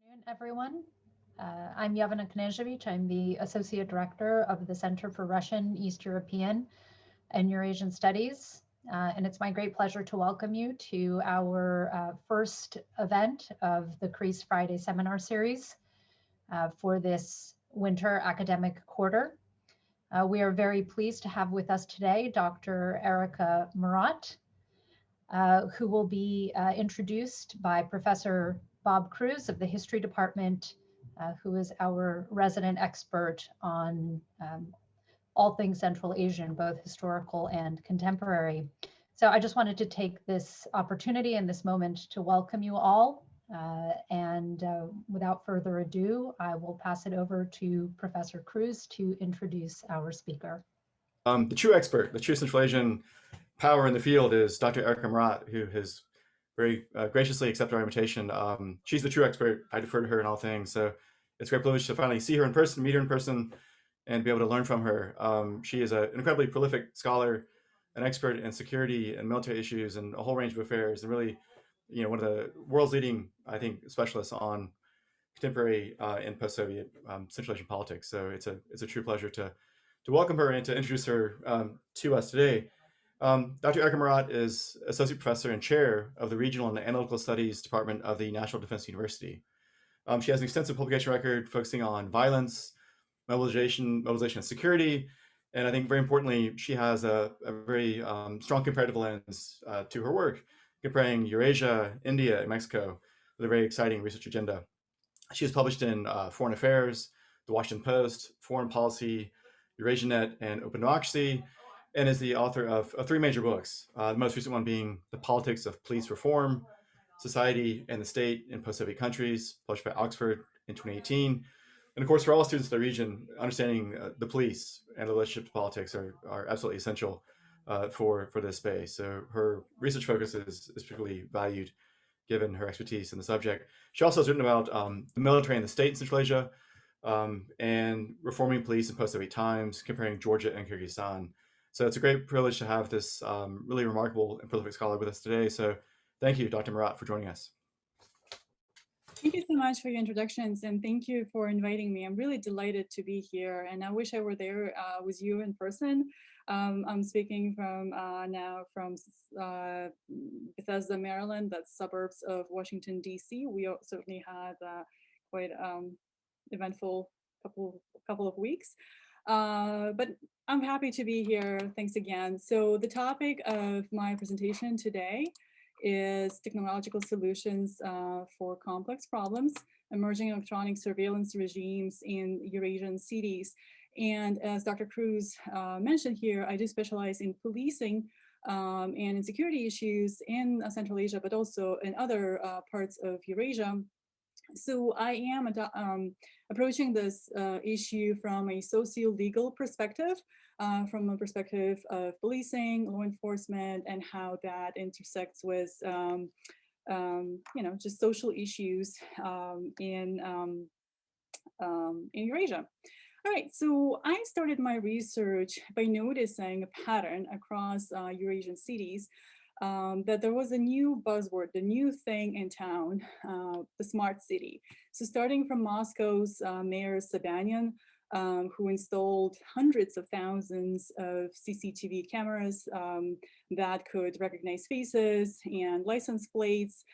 Afternoon, everyone. I'm Yevgenia Knezhevich. I'm the Associate Director of the Center for Russian, East European, and Eurasian Studies. And it's my great pleasure to welcome you to our first event of the Crease Friday Seminar Series for this winter academic quarter. We are very pleased to have with us today Dr. Erica Marat, who will be introduced by Professor Bob Cruz of the History Department, who is our resident expert on all things Central Asian, both historical and contemporary. So I just wanted to take this opportunity and this moment to welcome you all. And without further ado, I will pass it over to Professor Cruz to introduce our speaker. The true expert, the true Central Asian power in the field is Dr. Erica Marat, who has very graciously accepted our invitation. She's the true expert. I defer to her in all things. So it's a great privilege to finally see her in person, meet her in person, and be able to learn from her. She is an incredibly prolific scholar, an expert in security and military issues and a whole range of affairs, and really, one of the world's leading, I think, specialists on contemporary and post-Soviet Central Asian politics. So it's a true pleasure to welcome her and to introduce her to us today. Dr. Erica Marat is Associate Professor and Chair of the Regional and Analytical Studies Department of the National Defense University. She has an extensive publication record focusing on violence, mobilization and security. And I think very importantly, she has a very strong comparative lens to her work, comparing Eurasia, India, and Mexico with a very exciting research agenda. She has published in Foreign Affairs, The Washington Post, Foreign Policy, EurasiaNet, and Open Democracy, and is the author of three major books, the most recent one being The Politics of Police Reform, Society and the State in Post-Soviet Countries, published by Oxford in 2018. And of course, for all students in the region, understanding the police and the relationship to politics are absolutely essential for this space. So her research focus is particularly valued given her expertise in the subject. She also has written about the military and the state in Central Asia and reforming police in post-Soviet times, comparing Georgia and Kyrgyzstan. So it's a great privilege to have this really remarkable and prolific scholar with us today. So thank you, Dr. Marat, for joining us. Thank you so much for your introductions, and thank you for inviting me. I'm really delighted to be here, and I wish I were there with you in person. I'm speaking from Bethesda, Maryland. That's suburbs of Washington, D.C. We certainly had quite eventful couple of weeks. But I'm happy to be here. Thanks again. So the topic of my presentation today is technological solutions for complex problems, emerging electronic surveillance regimes in Eurasian cities. And as Dr. Cruz mentioned here, I do specialize in policing and in security issues in Central Asia, but also in other parts of Eurasia. So I am approaching this issue from a socio-legal perspective, from a perspective of policing, law enforcement, and how that intersects with, just social issues in Eurasia. All right, so I started my research by noticing a pattern across Eurasian cities. That there was a new buzzword, the new thing in town, the smart city. So starting from Moscow's Mayor Sobyanin, who installed hundreds of thousands of CCTV cameras that could recognize faces and license plates,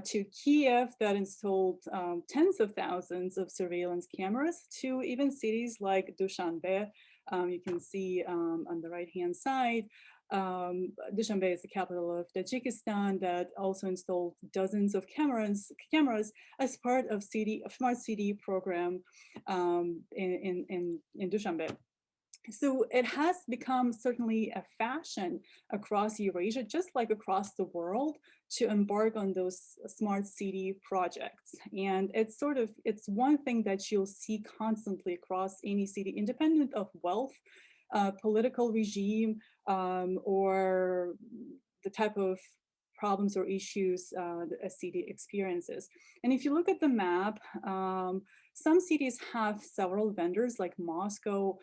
to Kiev that installed tens of thousands of surveillance cameras, to even cities like Dushanbe, you can see on the right-hand side. Dushanbe is the capital of Tajikistan that also installed dozens of cameras as part of smart city program in Dushanbe. So it has become certainly a fashion across Eurasia, just like across the world, to embark on those smart city projects. And it's one thing that you'll see constantly across any city, independent of wealth, political regime, or the type of problems or issues a city experiences. And if you look at the map, some cities have several vendors, like Moscow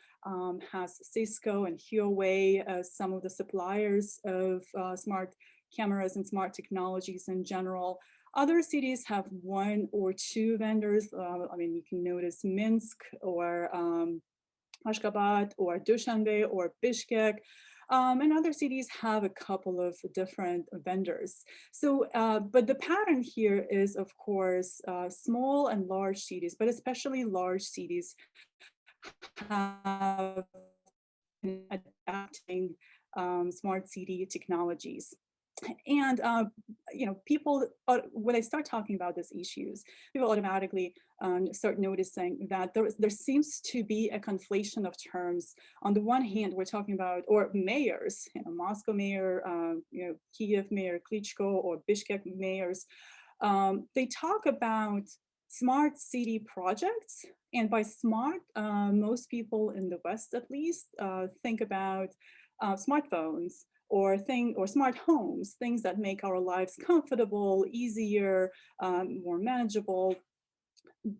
has Cisco and Huawei as some of the suppliers of smart cameras and smart technologies in general. Other cities have one or two vendors. I mean, you can notice Minsk or Ashgabat or Dushanbe or Bishkek. And other cities have a couple of different vendors. So, but the pattern here is, of course, small and large cities, but especially large cities have been adapting smart city technologies. And you know, people, when I start talking about these issues, people automatically start noticing that there seems to be a conflation of terms. On the one hand, we're talking about, or mayors, you know, Moscow mayor, you know, Kiev mayor Klitschko, or Bishkek mayors, they talk about smart city projects. And by smart, most people in the West, at least, think about smartphones or smart homes, things that make our lives comfortable, easier, more manageable.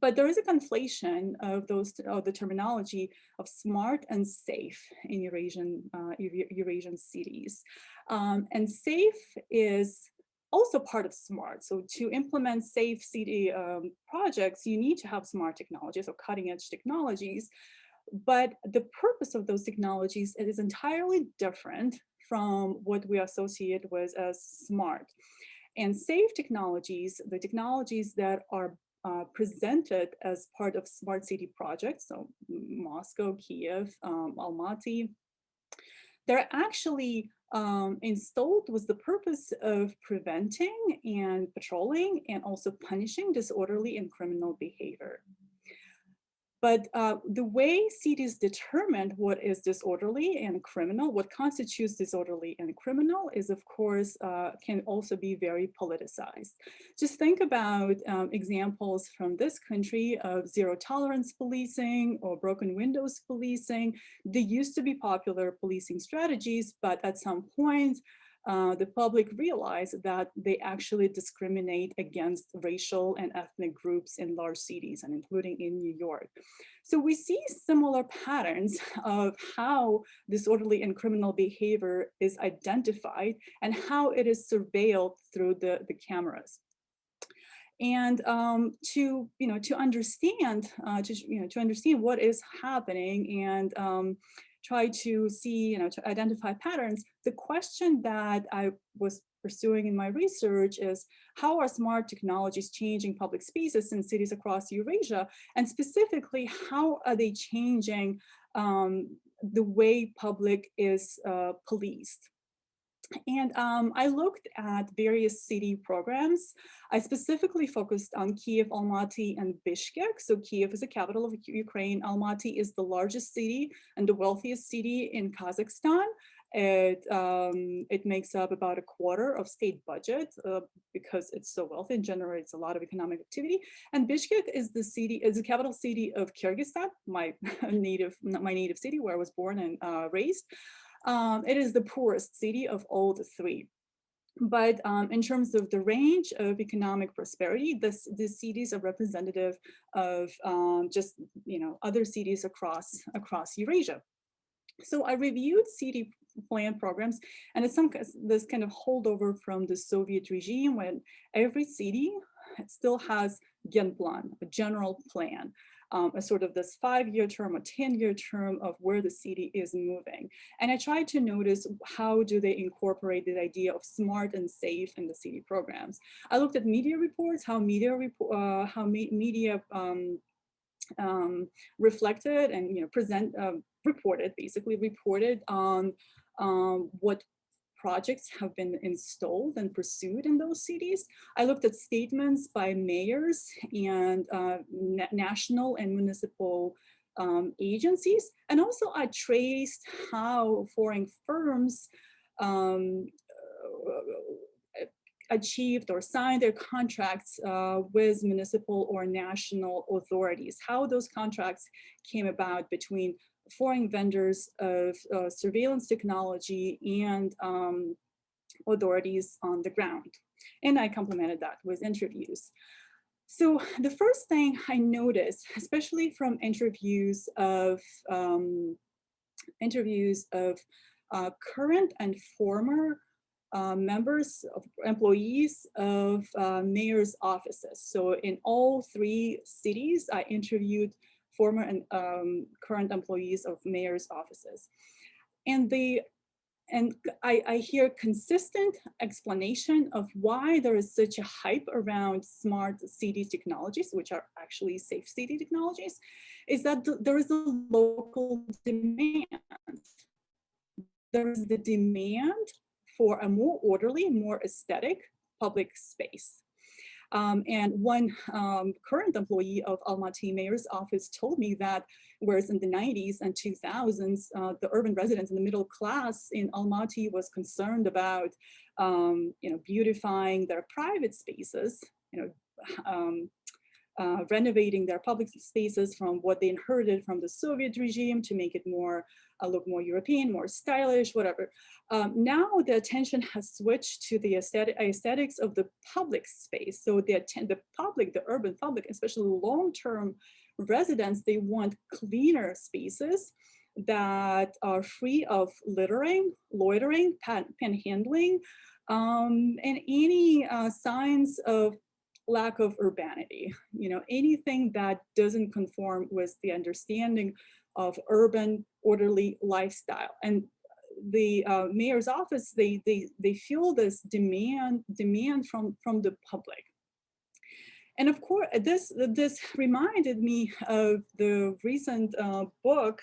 But there is a conflation of the terminology of smart and safe in Eurasian cities. And safe is also part of smart. So to implement safe city projects, you need to have smart technologies or cutting edge technologies. But the purpose of those technologies is entirely different from what we associate with as smart. And safe technologies, the technologies that are presented as part of smart city projects, so Moscow, Kiev, Almaty, they're actually installed with the purpose of preventing and patrolling and also punishing disorderly and criminal behavior. But the way cities determine what is disorderly and criminal, what constitutes disorderly and criminal is, of course, can also be very politicized. Just think about examples from this country of zero tolerance policing or broken windows policing. They used to be popular policing strategies, but at some point, the public realized that they actually discriminate against racial and ethnic groups in large cities, and including in New York. So we see similar patterns of how disorderly and criminal behavior is identified and how it is surveilled through the cameras. And to understand what is happening and try to see, to identify patterns, the question that I was pursuing in my research is, how are smart technologies changing public spaces in cities across Eurasia? And specifically, how are they changing the way public is policed? And I looked at various city programs. I specifically focused on Kiev, Almaty, and Bishkek. So Kiev is the capital of Ukraine. Almaty is the largest city and the wealthiest city in Kazakhstan. It makes up about a quarter of state budget because it's so wealthy and generates a lot of economic activity. And Bishkek is the capital city of Kyrgyzstan, my native city where I was born and raised. It is the poorest city of all the three. But in terms of the range of economic prosperity, the cities are representative of just other cities across Eurasia. So I reviewed city plan programs, and it's this kind of holdover from the Soviet regime when every city still has Genplan, a general plan. A sort of this 5-year term or 10-year term of where the city is moving. And I tried to notice how do they incorporate the idea of smart and safe in the city programs. I looked at media reports, how media reflected and reported on what projects have been installed and pursued in those cities. I looked at statements by mayors and national and municipal agencies. And also I traced how foreign firms achieved or signed their contracts with municipal or national authorities, how those contracts came about between foreign vendors of surveillance technology and authorities on the ground. And I complemented that with interviews. So the first thing I noticed, especially from interviews of current and former employees of mayor's offices. So in all 3 cities, I interviewed former and current employees of mayor's offices. And I hear consistent explanation of why there is such a hype around smart city technologies, which are actually safe city technologies, is that there is a local demand. There is the demand for a more orderly, more aesthetic public space. And one current employee of Almaty mayor's office told me that whereas in the 90s and 2000s, the urban residents in the middle class in Almaty was concerned about beautifying their private spaces, renovating their public spaces from what they inherited from the Soviet regime to make it more look more European, more stylish, whatever. Now the attention has switched to the aesthetics of the public space. So the public, the urban public, especially long-term residents, they want cleaner spaces that are free of littering, loitering, panhandling, and any signs of lack of urbanity, anything that doesn't conform with the understanding of urban orderly lifestyle. And the mayor's office, they feel this demand from the public. And of course, this reminded me of the recent book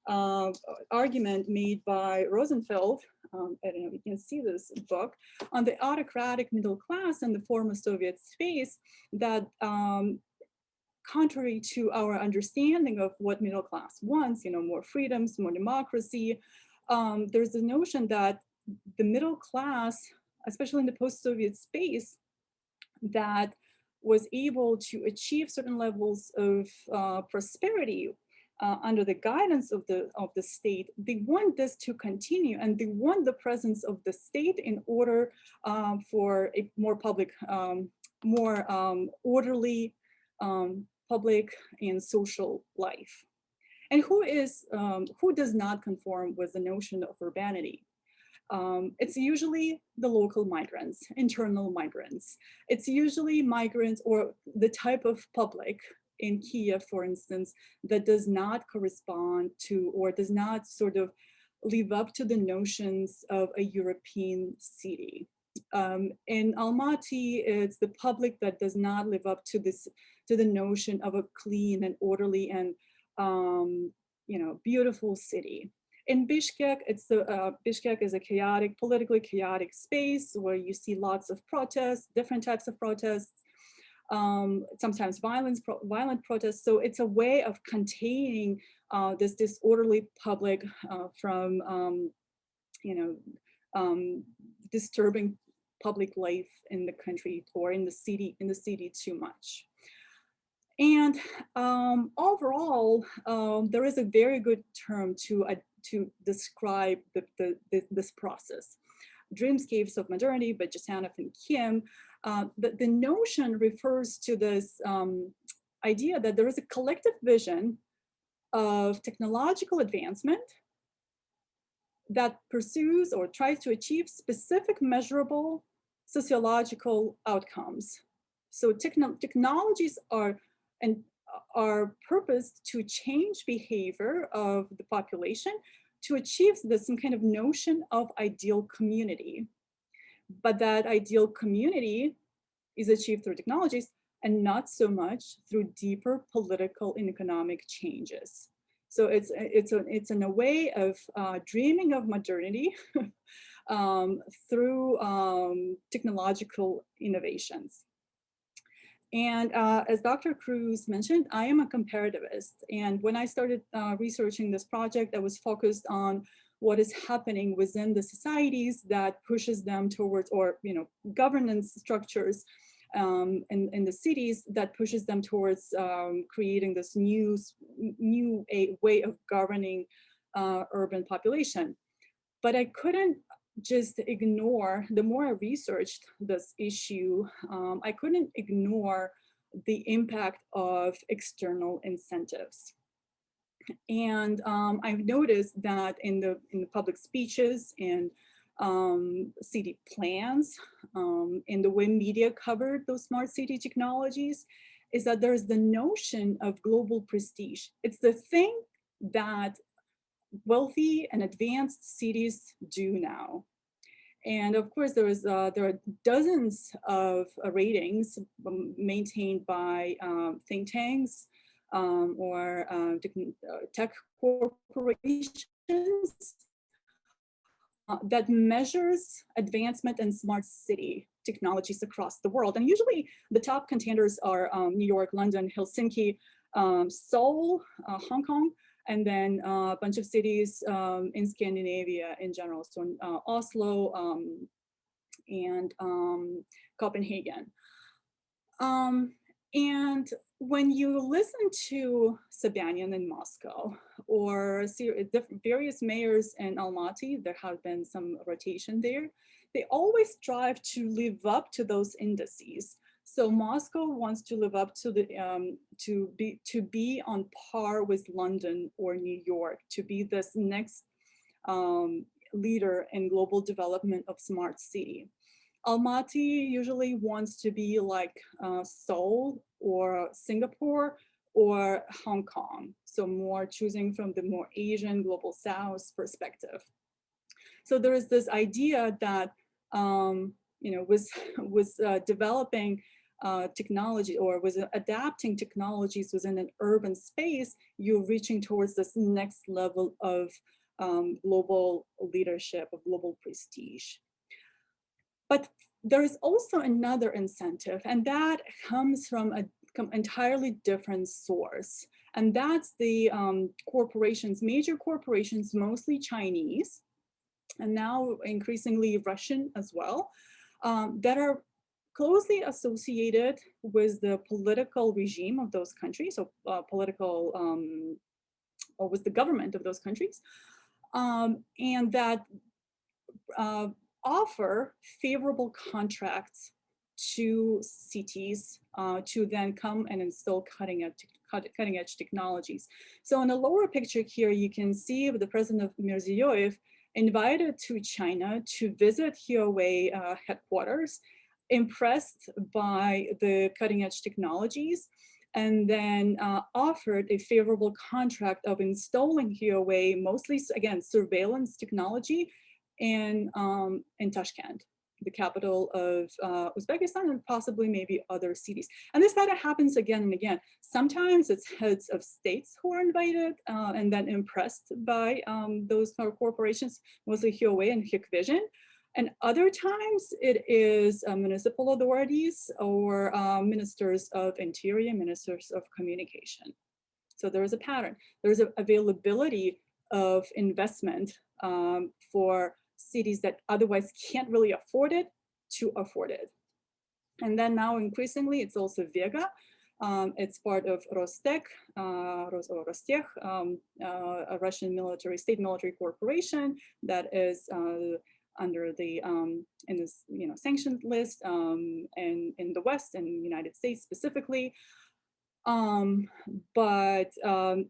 argument made by Rosenfeld. I don't know if you can see this book on the autocratic middle class in the former Soviet space that contrary to our understanding of what middle class wants, more freedoms, more democracy, there's the notion that the middle class, especially in the post-Soviet space, that was able to achieve certain levels of prosperity under the guidance of the state, they want this to continue, and they want the presence of the state in order for a more public, more orderly public and social life. And who does not conform with the notion of urbanity? It's usually the local migrants, internal migrants. It's usually migrants or the type of public in Kiev, for instance, that does not correspond to or does not sort of live up to the notions of a European city. In Almaty, it's the public that does not live up to the notion of a clean and orderly and beautiful city. In Bishkek, Bishkek is a chaotic, politically chaotic space where you see lots of protests, different types of protests, sometimes violent protests. So it's a way of containing this disorderly public from disturbing public life in the country or in the city too much. And overall, there is a very good term to describe this process. Dreamscapes of Modernity by Jasanov and Kim. The notion refers to this idea that there is a collective vision of technological advancement that pursues or tries to achieve specific measurable sociological outcomes. So technologies are purposed to change behavior of the population to achieve some kind of notion of ideal community. But that ideal community is achieved through technologies and not so much through deeper political and economic changes. So it's in a way of dreaming of modernity through technological innovations. And as Dr. Cruz mentioned, I am a comparativist. And when I started researching this project, I was focused on what is happening within the societies that pushes them towards, or governance structures in the cities that pushes them towards creating this new way of governing urban population. But I couldn't just ignore, the more I researched this issue, I couldn't ignore the impact of external incentives. And I've noticed that in the public speeches and city plans and the way media covered those smart city technologies is that there's the notion of global prestige. It's the thing that wealthy and advanced cities do now. And of course, there are dozens of ratings maintained by think tanks or tech corporations that measures advancement in smart city technologies across the world. And usually the top contenders are New York, London, Helsinki, Seoul, Hong Kong, and then a bunch of cities in Scandinavia in general. So Oslo and Copenhagen. And when you listen to Sobyanin in Moscow or see various mayors in Almaty, there have been some rotation there, they always strive to live up to those indices. So Moscow wants to live up to the to be on par with London or New York, to be this next leader in global development of smart city. Almaty usually wants to be like Seoul or Singapore or Hong Kong. So more choosing from the more Asian global South perspective. So there is this idea that was developing technology or was adapting technologies within an urban space, you're reaching towards this next level of global leadership, of global prestige. But there is also another incentive, and that comes from an entirely different source. And that's the corporations, major corporations, mostly Chinese, and now increasingly Russian as well, that are closely associated with the political regime of those countries, so or with the government of those countries, and that offer favorable contracts to cities to then come and install cutting edge technologies. So in the lower picture here, you can see the president of Mirziyoyev invited to China to visit Huawei headquarters, impressed by the cutting edge technologies, and then offered a favorable contract of installing Huawei, mostly, again, surveillance technology in Tashkent, the capital of Uzbekistan, and possibly maybe other cities. And this pattern happens again and again. Sometimes it's heads of states who are invited and then impressed by those corporations, mostly Huawei and Hikvision. And other times it is municipal authorities or ministers of interior, ministers of communication. So there is a pattern. There's an availability of investment for cities that otherwise can't really afford it to afford it. And then now increasingly, it's also Vega. It's part of Rostec, Rostech, a Russian state military corporation that is under the in this sanctioned list and in the West and the United States specifically. But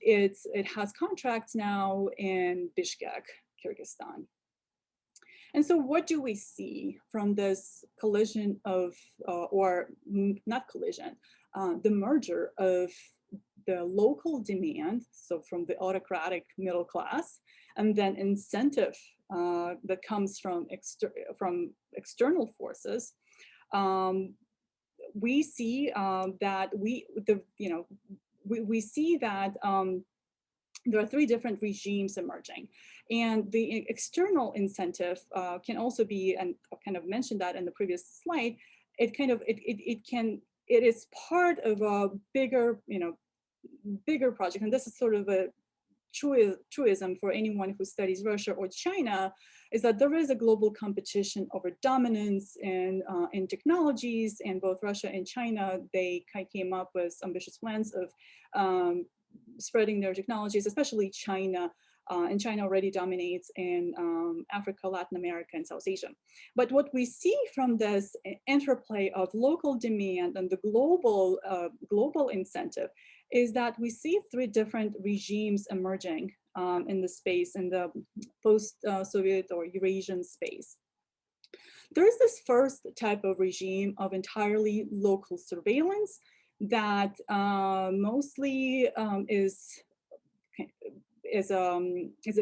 it has contracts now in Bishkek, Kyrgyzstan. And so what do we see from this collision of, or not collision, the merger of the local demand, so from the autocratic middle class, and then incentive that comes from external forces. We see that we see that there are three different regimes emerging, and the external incentive can also be, and I kind of mentioned that in the previous slide. It is part of a bigger bigger project, and this is sort of a truism for anyone who studies Russia or China, is that there is a global competition over dominance in technologies, and both Russia and China, they came up with ambitious plans of spreading their technologies, especially China, and China already dominates in Africa, Latin America, and South Asia. But what we see from this interplay of local demand and the global incentive is that we see three different regimes emerging in the space, in the post-Soviet or Eurasian space. There is this first type of regime of entirely local surveillance that mostly is a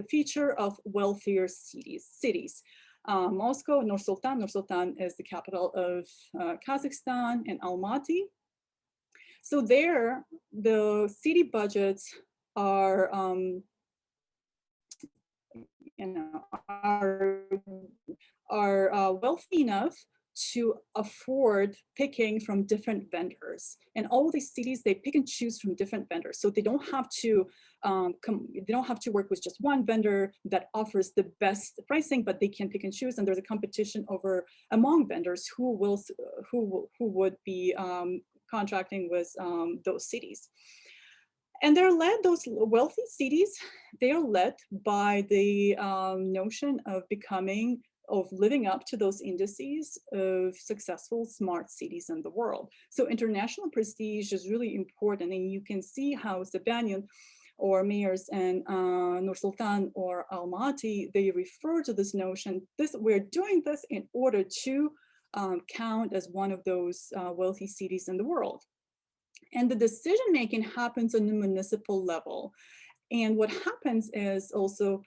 feature of wealthier cities. Moscow, Nur Sultan is the capital of Kazakhstan, and Almaty. So there, the city budgets are, are wealthy enough to afford picking from different vendors. And all these cities, they pick and choose from different vendors. So they don't have to work with just one vendor that offers the best pricing, but they can pick and choose. And there's a competition among vendors who would be contracting with those cities. And those wealthy cities, they are led by the notion of living up to those indices of successful smart cities in the world. So international prestige is really important, and you can see how Sabanian or mayors in Nur Sultan or Almaty, they refer to this notion, we're doing this in order to count as one of those wealthy cities in the world. And the decision-making happens on the municipal level. And what happens is also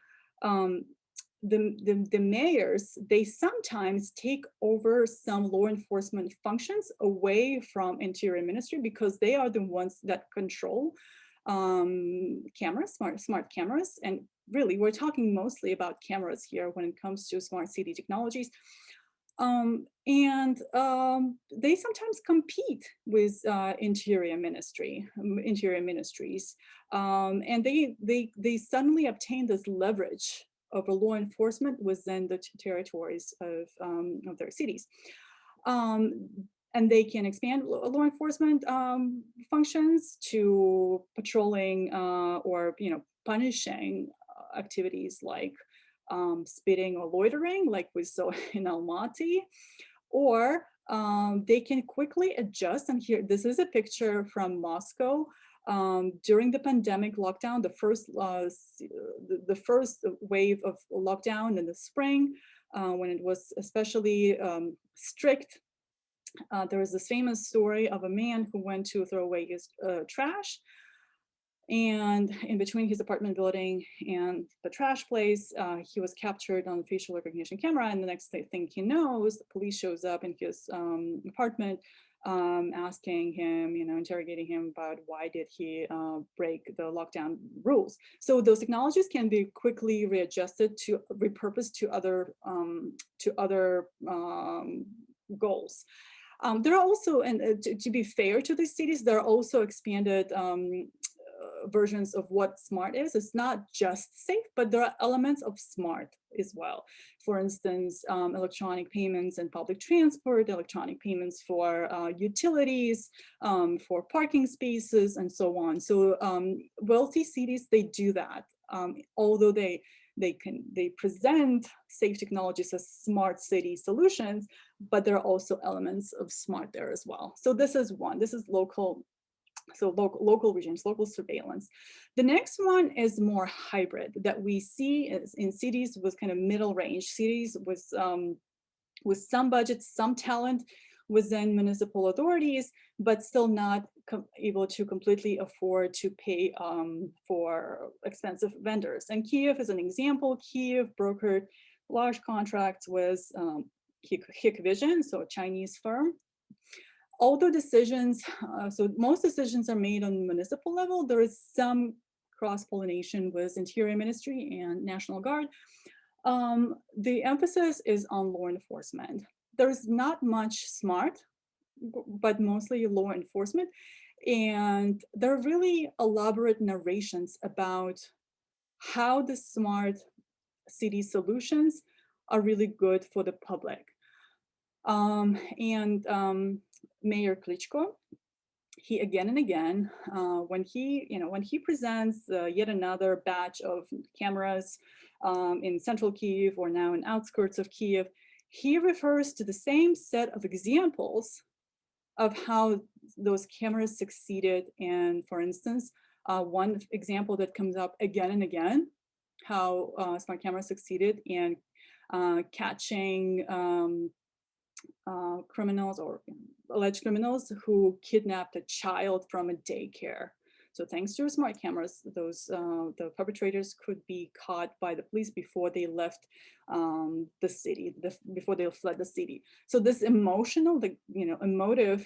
the mayors, they sometimes take over some law enforcement functions away from Interior Ministry because they are the ones that control cameras, smart cameras. And really, we're talking mostly about cameras here when it comes to smart city technologies. They sometimes compete with interior ministries, and they suddenly obtain this leverage over law enforcement within the territories of their cities. And they can expand law enforcement functions to patrolling or punishing activities like speeding or loitering, like we saw in Almaty, or they can quickly adjust. And here, this is a picture from Moscow during the pandemic lockdown, the first wave of lockdown in the spring, when it was especially strict. There was this famous story of a man who went to throw away his trash. And in between his apartment building and the trash place, he was captured on the facial recognition camera. And the next thing he knows, the police shows up in his apartment, asking him, interrogating him about why did he break the lockdown rules. So those technologies can be quickly readjusted to repurposed to other goals. There are also, and to be fair to these cities, there are also expanded versions of what smart is. It's not just safe, but there are elements of smart as well. For instance, electronic payments in public transport, electronic payments for utilities, for parking spaces, and so on. So wealthy cities, they do that. Although they present safe technologies as smart city solutions, but there are also elements of smart there as well. So this is one. This is local. So local regimes, local surveillance. The next one is more hybrid that we see in cities with kind of middle range, cities with some budgets, some talent within municipal authorities, but still not able to completely afford to pay for expensive vendors. And Kiev is an example. Kiev brokered large contracts with Hikvision, so a Chinese firm. Although decisions, so most decisions are made on municipal level, there is some cross-pollination with Interior Ministry and National Guard. The emphasis is on law enforcement. There's not much smart, but mostly law enforcement. And there are really elaborate narrations about how the smart city solutions are really good for the public. Mayor Klitschko, he again and again, when he presents yet another batch of cameras in central Kyiv or now in outskirts of Kyiv, he refers to the same set of examples of how those cameras succeeded. And for instance, one example that comes up again and again how smart cameras succeeded in catching criminals or alleged criminals who kidnapped a child from a daycare. So thanks to smart cameras, the perpetrators could be caught by the police before they left the city, before they fled the city. So this emotional, emotive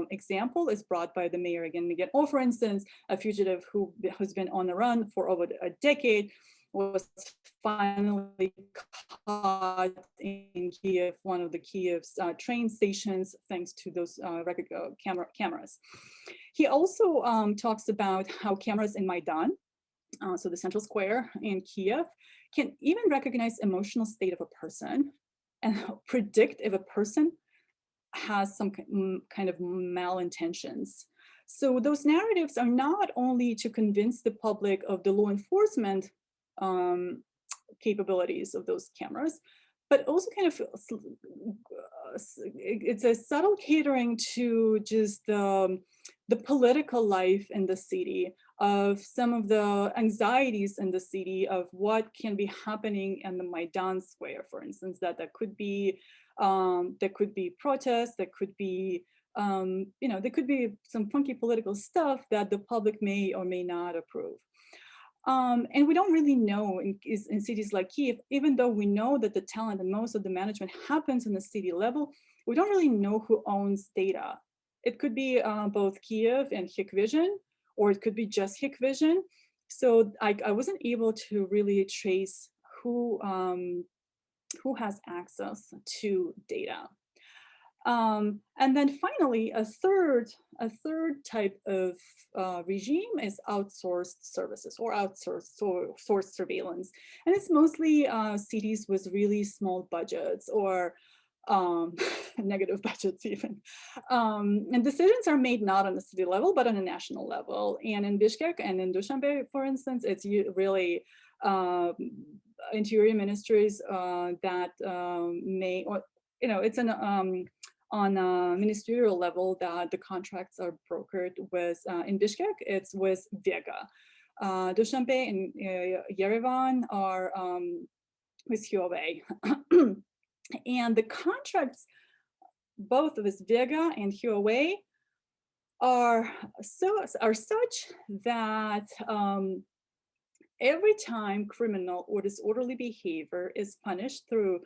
example is brought by the mayor again and again. Or for instance, a fugitive who's been on the run for over a decade was finally caught in Kiev, one of the Kiev's train stations, thanks to those record cameras. He also talks about how cameras in Maidan, so the central square in Kiev, can even recognize emotional state of a person and predict if a person has some kind of malintentions. So those narratives are not only to convince the public of the law enforcement capabilities of those cameras, but also kind of it's a subtle catering to just the political life in the city, of some of the anxieties in the city of what can be happening in the Maidan Square, for instance, that could be protests, that could be there could be some funky political stuff that the public may or may not approve. And we don't really know in cities like Kiev, even though we know that the talent and most of the management happens on the city level, we don't really know who owns data. It could be both Kiev and Hikvision, or it could be just Hikvision. So I wasn't able to really trace who has access to data. And then finally, a third type of regime is outsourced services or outsourced surveillance. And it's mostly cities with really small budgets or negative budgets even. And decisions are made not on the city level, but on a national level. And in Bishkek and in Dushanbe, for instance, it's really interior ministries that may, or, it's on a ministerial level that the contracts are brokered with. In Bishkek, it's with Vega. Dushanbe and Yerevan are with Huawei. And the contracts, both with Vega and Huawei, are such that every time criminal or disorderly behavior is punished through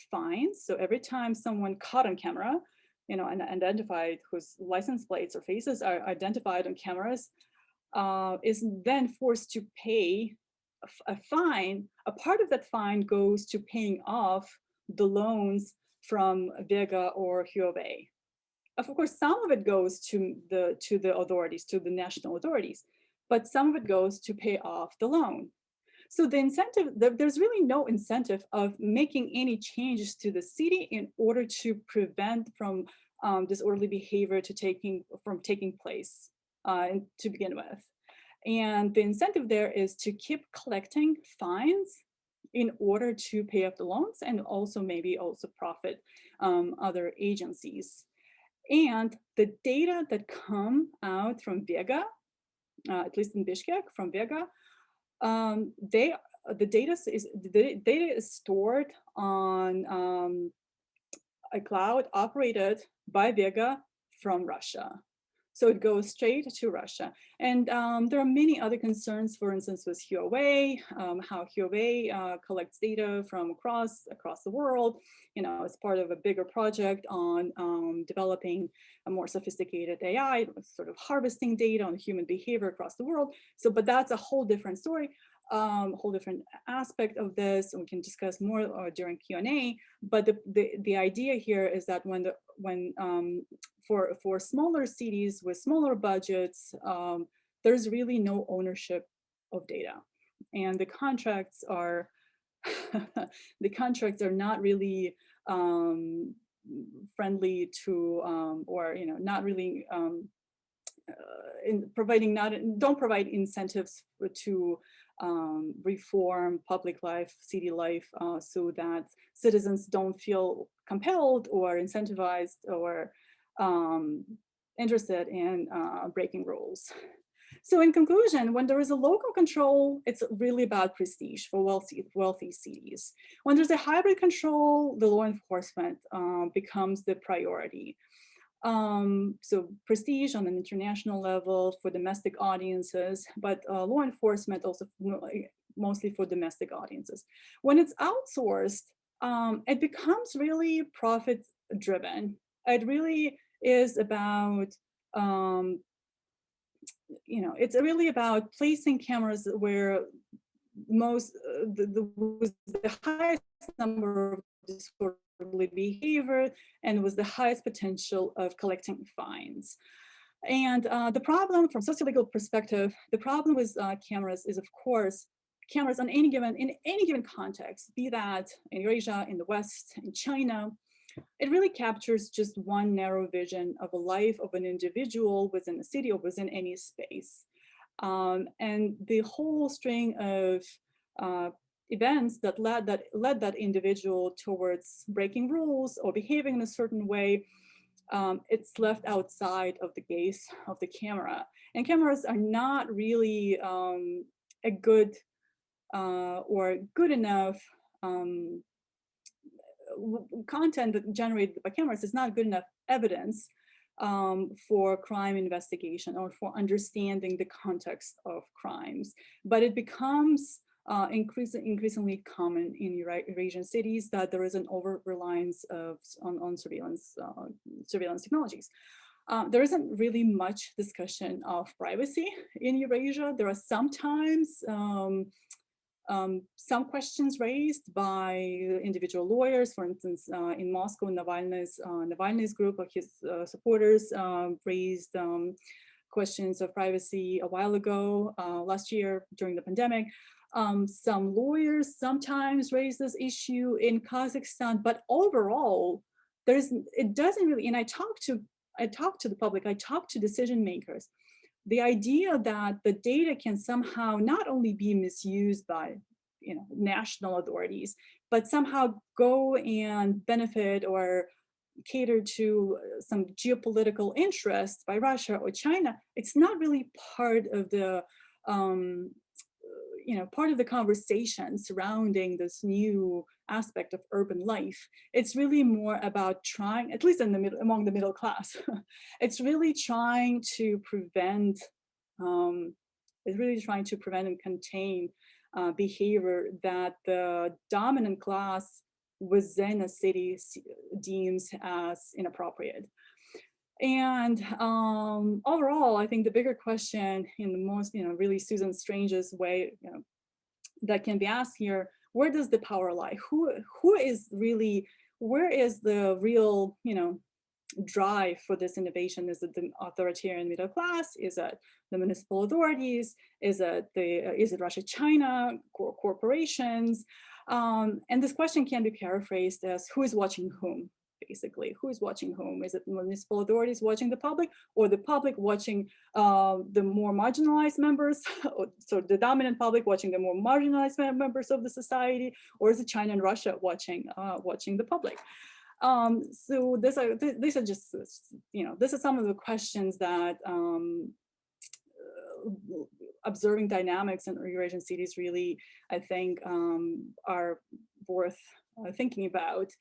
fines, so every time someone caught on camera, and identified, whose license plates or faces are identified on cameras, is then forced to pay a fine. A part of that fine goes to paying off the loans from Vega or Huawei. Of course, some of it goes to the authorities, to the national authorities, but some of it goes to pay off the loan. So the incentive, there's really no incentive of making any changes to the city in order to prevent from disorderly behavior from taking place to begin with. And the incentive there is to keep collecting fines in order to pay off the loans and also maybe also profit other agencies. And the data that come out from Vega, at least in Bishkek, from Vega, the data is stored on a cloud operated by Vega from Russia. So it goes straight to Russia. And there are many other concerns, for instance, with Huawei, how Huawei collects data from across the world, as part of a bigger project on developing a more sophisticated AI, sort of harvesting data on human behavior across the world. So, but that's a whole different story, whole different aspect of this, and we can discuss more during Q&A. But the idea here is that for smaller cities with smaller budgets, there's really no ownership of data, and the contracts are not really friendly to, or not really don't provide incentives to reform public life, city life, so that citizens don't feel compelled or incentivized or interested in breaking rules. So in conclusion, when there is a local control, it's really about prestige for wealthy cities. When there's a hybrid control, the law enforcement becomes the priority. So prestige on an international level for domestic audiences, but law enforcement also mostly for domestic audiences. When it's outsourced, it becomes really profit driven. It really is about it's really about placing cameras where the highest number of disorderly behavior and with the highest potential of collecting fines. And the problem from socio-legal perspective, the problem with cameras is, of course, cameras in any given context, be that in Eurasia, in the West, in China, it really captures just one narrow vision of a life of an individual within a city or within any space. And the whole string of events that led that individual towards breaking rules or behaving in a certain way, it's left outside of the gaze of the camera. And cameras are not really a good or good enough content that generated by cameras is not good enough evidence for crime investigation or for understanding the context of crimes. But it becomes increasingly common in Eurasian cities that there is an over-reliance on surveillance technologies. There isn't really much discussion of privacy in Eurasia. There are sometimes some questions raised by individual lawyers. For instance, in Moscow, Navalny's group of his supporters raised questions of privacy a while ago, last year during the pandemic. Some lawyers sometimes raise this issue in Kazakhstan, but overall, it doesn't really, and I talk to the public, I talk to decision makers. The idea that the data can somehow not only be misused by national authorities, but somehow go and benefit or cater to some geopolitical interests by Russia or China, it's not really part of the conversation surrounding this new aspect of urban life. It's really more about trying, at least among the middle class, it's really trying to prevent and contain behavior that the dominant class within a city deems as inappropriate. And overall, I think the bigger question in the most, really Susan Strange's way, that can be asked here, where does the power lie? Where is the real, drive for this innovation? Is it the authoritarian middle class? Is it the municipal authorities? Is it Russia, China, corporations? And this question can be paraphrased as who is watching whom? Basically, who is watching whom? Is it municipal authorities watching the public, or the public watching the more marginalized members? So the dominant public watching the more marginalized members of the society, or is it China and Russia watching the public? So these are just, this is some of the questions that observing dynamics in Eurasian cities really, I think, are worth thinking about.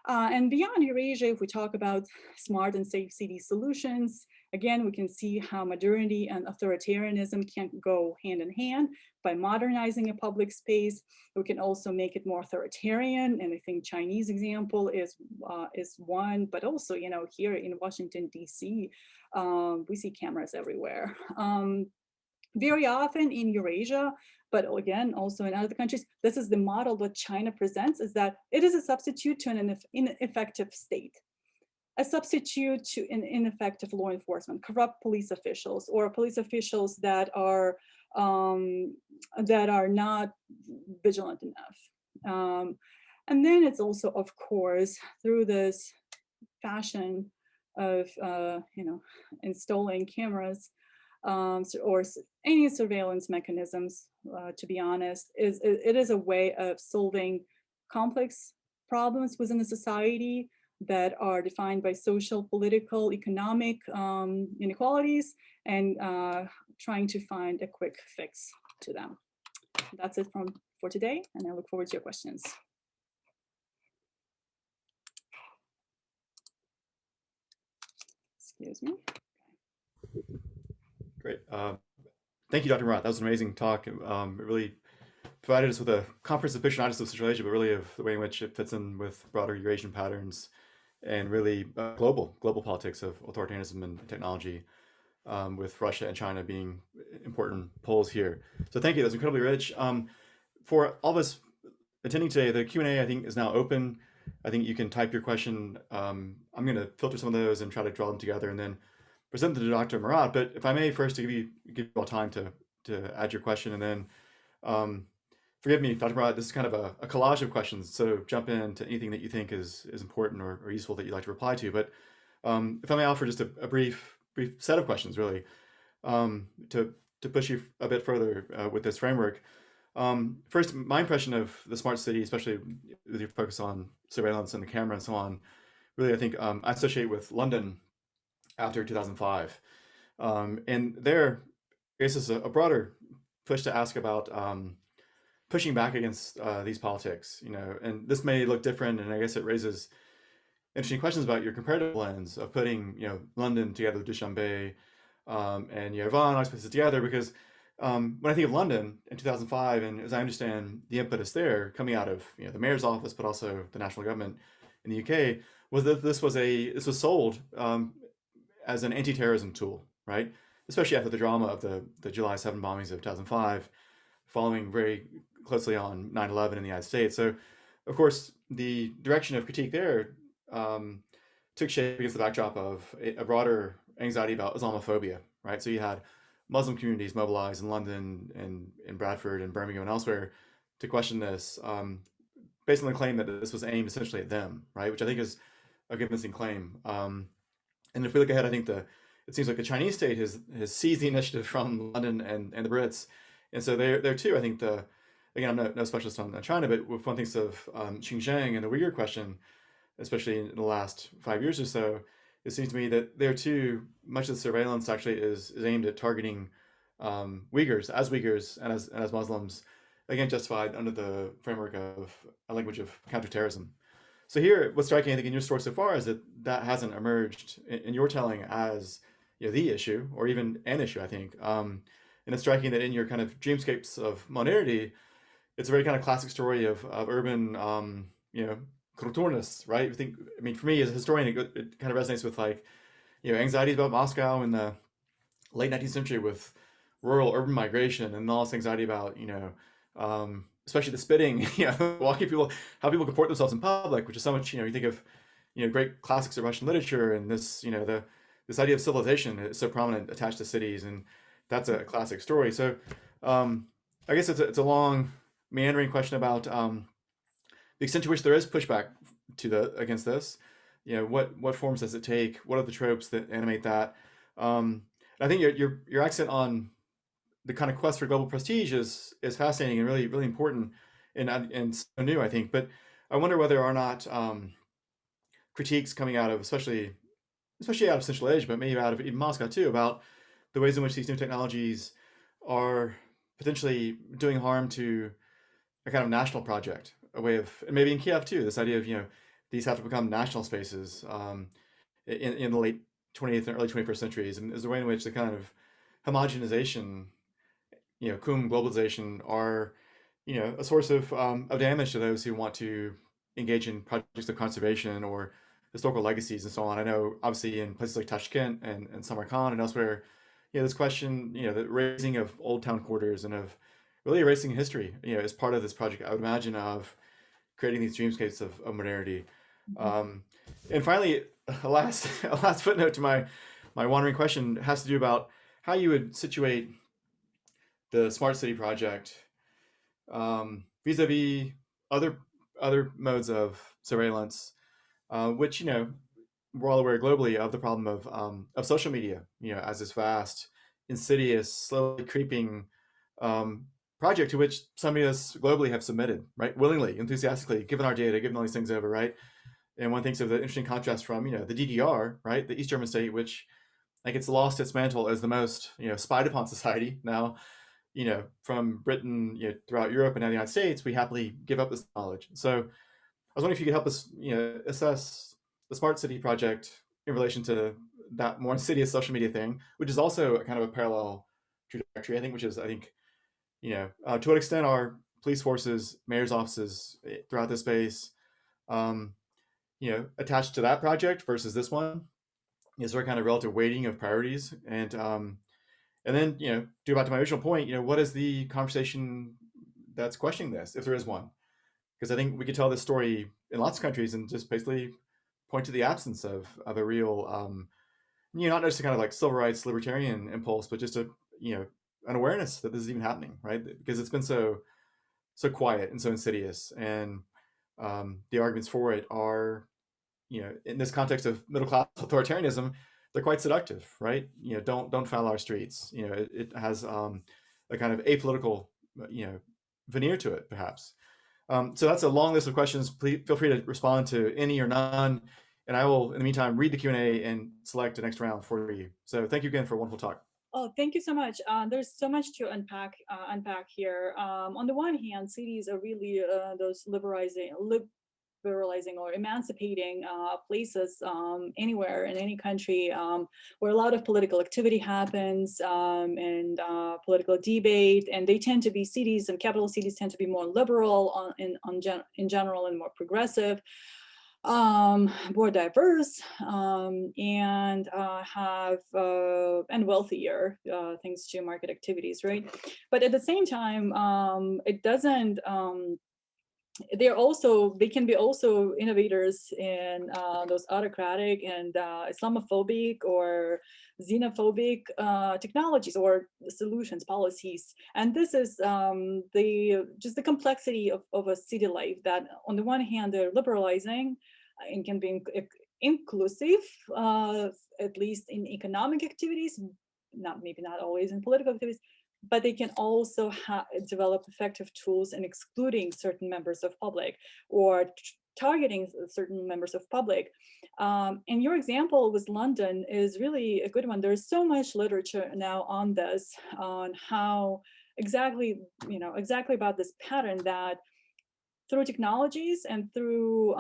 And beyond Eurasia, if we talk about smart and safe city solutions, again, we can see how modernity and authoritarianism can go hand in hand. By modernizing a public space, we can also make it more authoritarian. And I think Chinese example is one, but also, here in Washington, DC, we see cameras everywhere. Very often in Eurasia, but again, also in other countries, this is the model that China presents, is that it is a substitute to an ineffective state, a substitute to an ineffective law enforcement, corrupt police officials, or police officials that are not vigilant enough. And then it's also, of course, through this fashion of installing cameras or any surveillance mechanisms, to be honest, it is a way of solving complex problems within the society that are defined by social, political, economic inequalities, and trying to find a quick fix to them. That's it for today, and I look forward to your questions. Excuse me. Great. Thank you, Dr. Marat. That was an amazing talk. It really provided us with a comprehensive picture, not just of Central Asia, but really of the way in which it fits in with broader Eurasian patterns and really global politics of authoritarianism and technology, with Russia and China being important poles here. So thank you. That was incredibly rich. For all of us attending today, the Q&A, I think, is now open. I think you can type your question. I'm going to filter some of those and try to draw them together and then present them to Dr. Marat. But if I may, first to give you all time to add your question, and then forgive me, Dr. Marat, this is kind of a collage of questions, so jump into anything that you think is important or useful that you'd like to reply to. But if I may offer just a brief set of questions, really, to push you a bit further with this framework. First, my impression of the smart city, especially with your focus on surveillance and the camera and so on, really, I think I associate with London after 2005. And there, I guess it's a broader push to ask about pushing back against these politics, and this may look different, and I guess it raises interesting questions about your comparative lens of putting, London together with Dushanbe and Yerevan, all these places together, because when I think of London in 2005, and as I understand the impetus there coming out of the mayor's office, but also the national government in the UK, was that this was sold as an anti-terrorism tool, right? Especially after the drama of the July 7 bombings of 2005, following very closely on 9/11 in the United States. So, of course, the direction of critique there took shape against the backdrop of a broader anxiety about Islamophobia, right? So you had Muslim communities mobilized in London and in Bradford and Birmingham and elsewhere to question this, based on the claim that this was aimed essentially at them, right? Which I think is a convincing claim. And if we look ahead, I think it seems like the Chinese state has seized the initiative from London and the Brits. And so there too, I think again, I'm no specialist on China, but if one thinks of Xinjiang and the Uyghur question, especially in the last 5 years or so, it seems to me that there too, much of the surveillance actually is aimed at targeting Uyghurs and as Muslims, again, justified under the framework of a language of counterterrorism. So here, what's striking, I think, in your story so far is that hasn't emerged in your telling as the issue or even an issue, I think. And it's striking that in your kind of dreamscapes of modernity, it's a very kind of classic story of urban, kulturness, right? For me as a historian, it kind of resonates with anxieties about Moscow in the late 19th century with rural urban migration and all this anxiety about, especially the spitting, walking people, how people comport themselves in public, which is so much, you think of, great classics of Russian literature and this, this idea of civilization is so prominent attached to cities, and that's a classic story. So I guess it's a long meandering question about the extent to which there is pushback against this. What forms does it take? What are the tropes that animate that? I think your accent on the kind of quest for global prestige is fascinating and really, really important and so new, I think. But I wonder whether or not critiques coming out of especially out of Central Asia, but maybe out of even Moscow too, about the ways in which these new technologies are potentially doing harm to a kind of national project, a way of, and maybe in Kiev too, this idea of these have to become national spaces in the late 20th and early 21st centuries, and is the way in which the kind of homogenization, cum globalization, are a source of damage to those who want to engage in projects of conservation or historical legacies and so on. I know obviously in places like Tashkent and Samarkand and elsewhere, this question, the raising of old town quarters and of really erasing history, as part of this project, I would imagine, of creating these dreamscapes of modernity. And finally, a last footnote to my wandering question has to do about how you would situate the smart city project vis-a-vis other modes of surveillance, which we're all aware globally of the problem of social media, as this vast, insidious, slowly creeping project to which some of us globally have submitted, right, willingly, enthusiastically, given our data, given all these things over, right, And one thinks of the interesting contrast from, the DDR, right, the East German state, which like it's lost its mantle as the most, spied upon society. Now, from Britain, throughout Europe and now the United States, we happily give up this knowledge. So I was wondering if you could help us, assess the Smart City project in relation to that more insidious social media thing, which is also kind of a parallel trajectory, I think, to what extent are police forces, mayor's offices throughout the space, um, attached to that project versus this one? Is there a kind of relative weighting of priorities? And then, to back to my original point, what is the conversation that's questioning this, if there is one? Because I think we could tell this story in lots of countries and just basically point to the absence of a real, not necessarily kind of like civil rights libertarian impulse, but just an awareness that this is even happening, right? Because it's been so quiet and so insidious, and the arguments for it are, in this context of middle class authoritarianism, they're quite seductive, right? Don't foul our streets. It has a kind of apolitical, veneer to it, perhaps. So that's a long list of questions. Please feel free to respond to any or none, and I will, in the meantime, read the Q&A and select the next round for you. So thank you again for a wonderful talk. Oh, thank you so much. There's so much to unpack here. On the one hand, cities are really those liberalizing or emancipating places anywhere in any country where a lot of political activity happens and political debate, and they tend to be cities, and capital cities tend to be more liberal in general and more progressive, more diverse, and have and wealthier thanks to market activities, right? But at the same time, it doesn't. They can be also innovators in those autocratic and Islamophobic or xenophobic technologies or solutions, policies. And this is the complexity of a city life, that on the one hand, they're liberalizing and can be inclusive, at least in economic activities, maybe not always in political activities, but they can also develop effective tools in excluding certain members of public or targeting certain members of public. And your example with London is really a good one. There's so much literature now on this, on how exactly about this pattern, that through technologies and through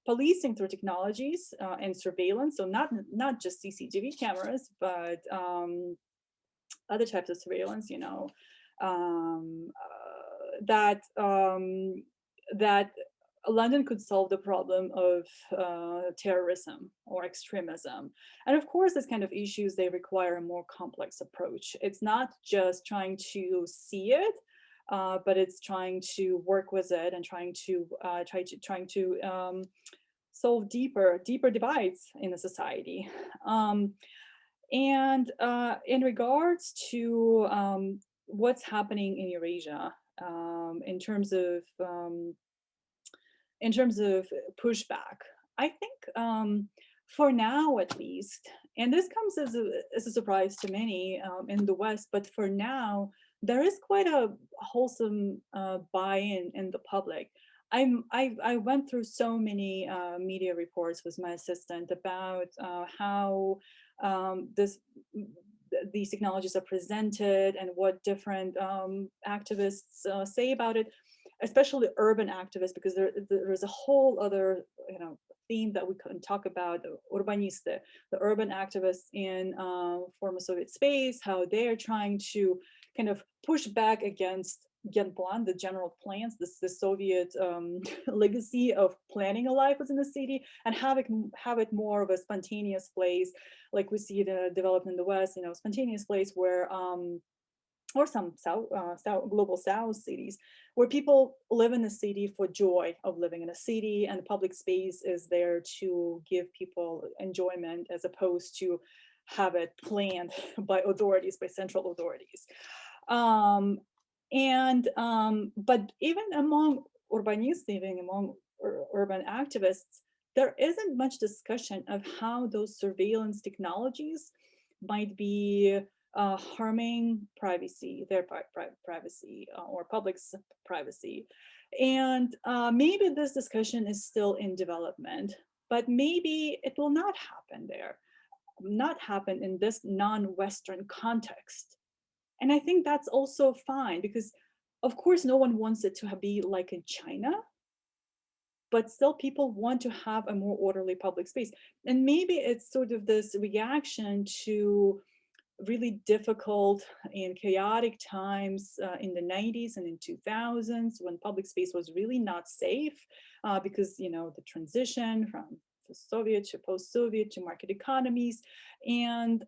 policing through technologies and surveillance, so not just CCTV cameras, but other types of surveillance, that London could solve the problem of terrorism or extremism. And of course, this kind of issues, they require a more complex approach. It's not just trying to see it, but it's trying to work with it and trying to solve deeper divides in the society. And in regards to what's happening in Eurasia, in terms of pushback, I think for now at least, and this comes as a surprise to many in the West, but for now there is quite a wholesome buy-in in the public. I went through so many media reports with my assistant about how these technologies are presented and what different activists say about it, especially urban activists, because there is a whole other theme that we can talk about, urbaniste, the urban activists in former Soviet space, how they're trying to kind of push back against Genplan, the general plans, the Soviet legacy of planning a life within the city, and have it more of a spontaneous place, like we see the development in the West, spontaneous place where, or some global South cities, where people live in the city for joy of living in a city, and the public space is there to give people enjoyment as opposed to have it planned by central authorities. But even among urbanists, even among urban activists, there isn't much discussion of how those surveillance technologies might be harming privacy, their privacy, or public's privacy. And maybe this discussion is still in development, but maybe it will not happen there, not happen in this non-Western context. And I think that's also fine, because of course no one wants it to be like in China, but still people want to have a more orderly public space. And maybe it's sort of this reaction to really difficult and chaotic times in the 90s and in 2000s, when public space was really not safe, because, you know, the transition from the Soviet to post-Soviet to market economies, and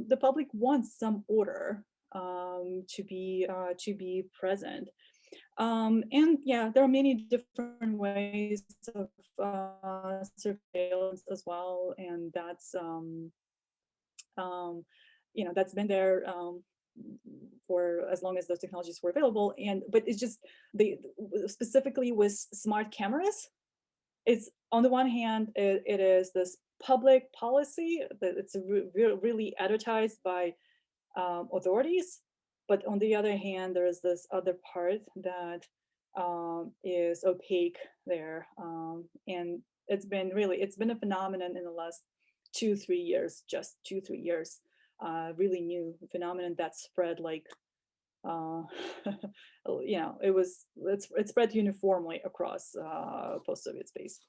the public wants some order to be present. And yeah, there are many different ways of surveillance as well, and that's you know, that's been there for as long as those technologies were available. And but it's just specifically with smart cameras, it's on the one hand it is this public policy that it's really advertised by authorities, but on the other hand there is this other part that is opaque there, and it's been a phenomenon in the last 2-3 years, just 2-3 years, really new phenomenon that spread like you know, it spread uniformly across post-Soviet space.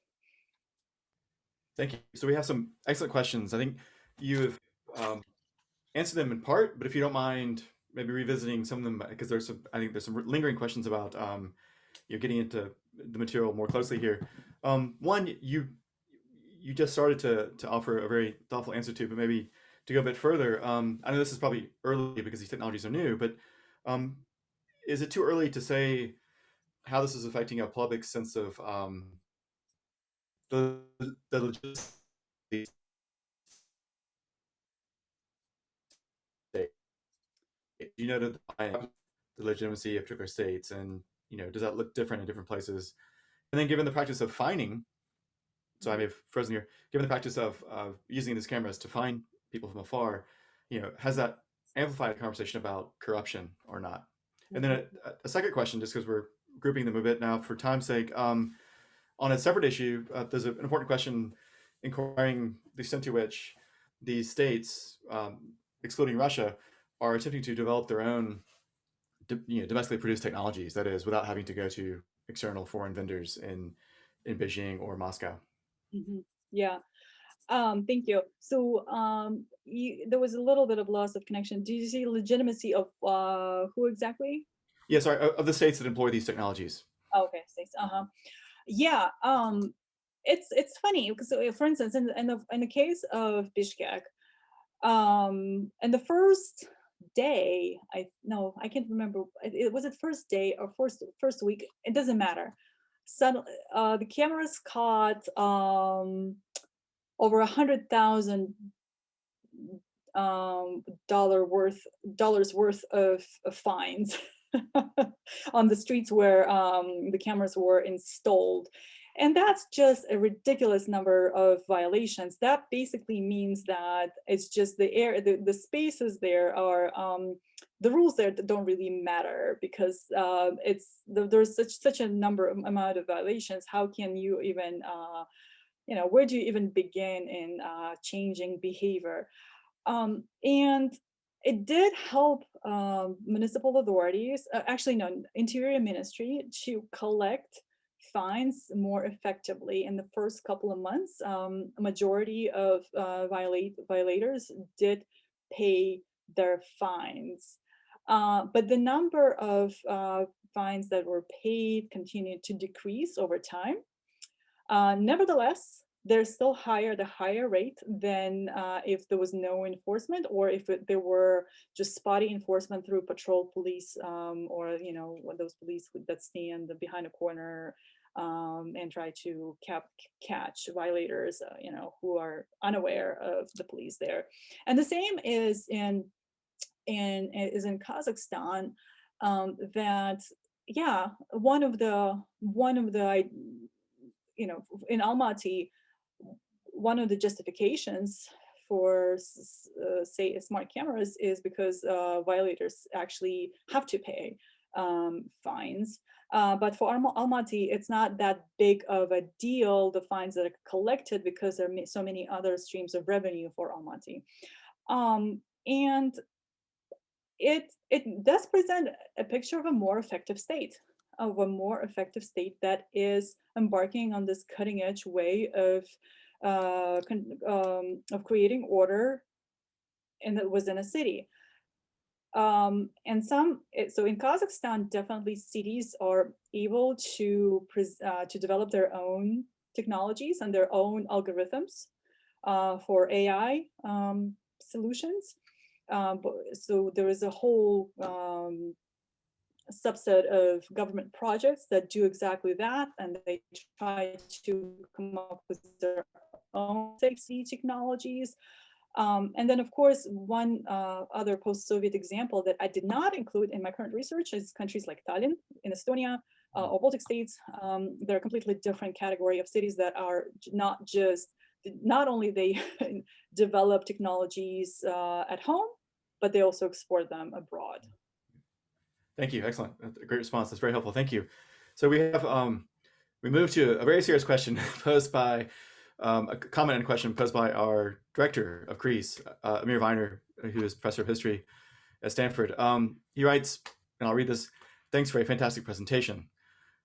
Thank you. So we have some excellent questions. I think you have answered them in part, but if you don't mind maybe revisiting some of them, because I think there's some lingering questions about you know, getting into the material more closely here. One, you just started to offer a very thoughtful answer to, but maybe to go a bit further. I know this is probably early because these technologies are new, but is it too early to say how this is affecting a public sense of the logistics? You know, the legitimacy of particular states, and you know, does that look different in different places? And then, given the practice of fining, so I may have frozen here. Given the practice of using these cameras to find people from afar, you know, has that amplified the conversation about corruption or not? And then a second question, just because we're grouping them a bit now for time's sake, on a separate issue, there's an important question inquiring the extent to which these states, excluding Russia, are attempting to develop their own domestically produced technologies, that is, without having to go to external foreign vendors in Beijing or Moscow. Mm-hmm. Yeah. Thank you. So there was a little bit of loss of connection. Do you see legitimacy of who exactly? Yeah, sorry, of the states that employ these technologies. Oh, okay, states. Yeah. It's funny because, for instance, in the case of Bishkek, and the first day, I can't remember. It was it first day or first week. It doesn't matter. Suddenly, the cameras caught over $100,000 dollars worth of fines on the streets where the cameras were installed. And that's just a ridiculous number of violations. That basically means that it's just the spaces there are, the rules there don't really matter, because there's such a amount of violations. How can you even, you know, where do you even begin in changing behavior? And it did help municipal authorities, actually no, Interior Ministry, to collect fines more effectively in the first couple of months. A majority of violators did pay their fines, but the number of fines that were paid continued to decrease over time. Nevertheless, they're still the higher rate than if there was no enforcement, or if there were just spotty enforcement through patrol police, or, you know, those police that stand behind a corner and try to catch violators, you know, who are unaware of the police there. And the same is in Kazakhstan. That, yeah, one of the you know, in Almaty, one of the justifications for, say, smart cameras is because violators actually have to pay fines. But for Almaty, it's not that big of a deal, the fines that are collected, because there are so many other streams of revenue for Almaty. And it does present a picture of a more effective state, that is embarking on this cutting edge way of creating order within a city. So in Kazakhstan, definitely cities are able to develop their own technologies and their own algorithms for AI solutions. So there is a whole subset of government projects that do exactly that, and they try to come up with their own safety technologies. And then, of course, one other post-Soviet example that I did not include in my current research is countries like Tallinn in Estonia or Baltic states. They're a completely different category of cities that are not only they develop technologies at home, but they also export them abroad. Thank you. Excellent. That's a great response. That's very helpful. Thank you. So we have we move to a very serious question posed by a comment and question posed by our director of CREES, Amir Viner, who is professor of history at Stanford. He writes, and I'll read this: "Thanks for a fantastic presentation.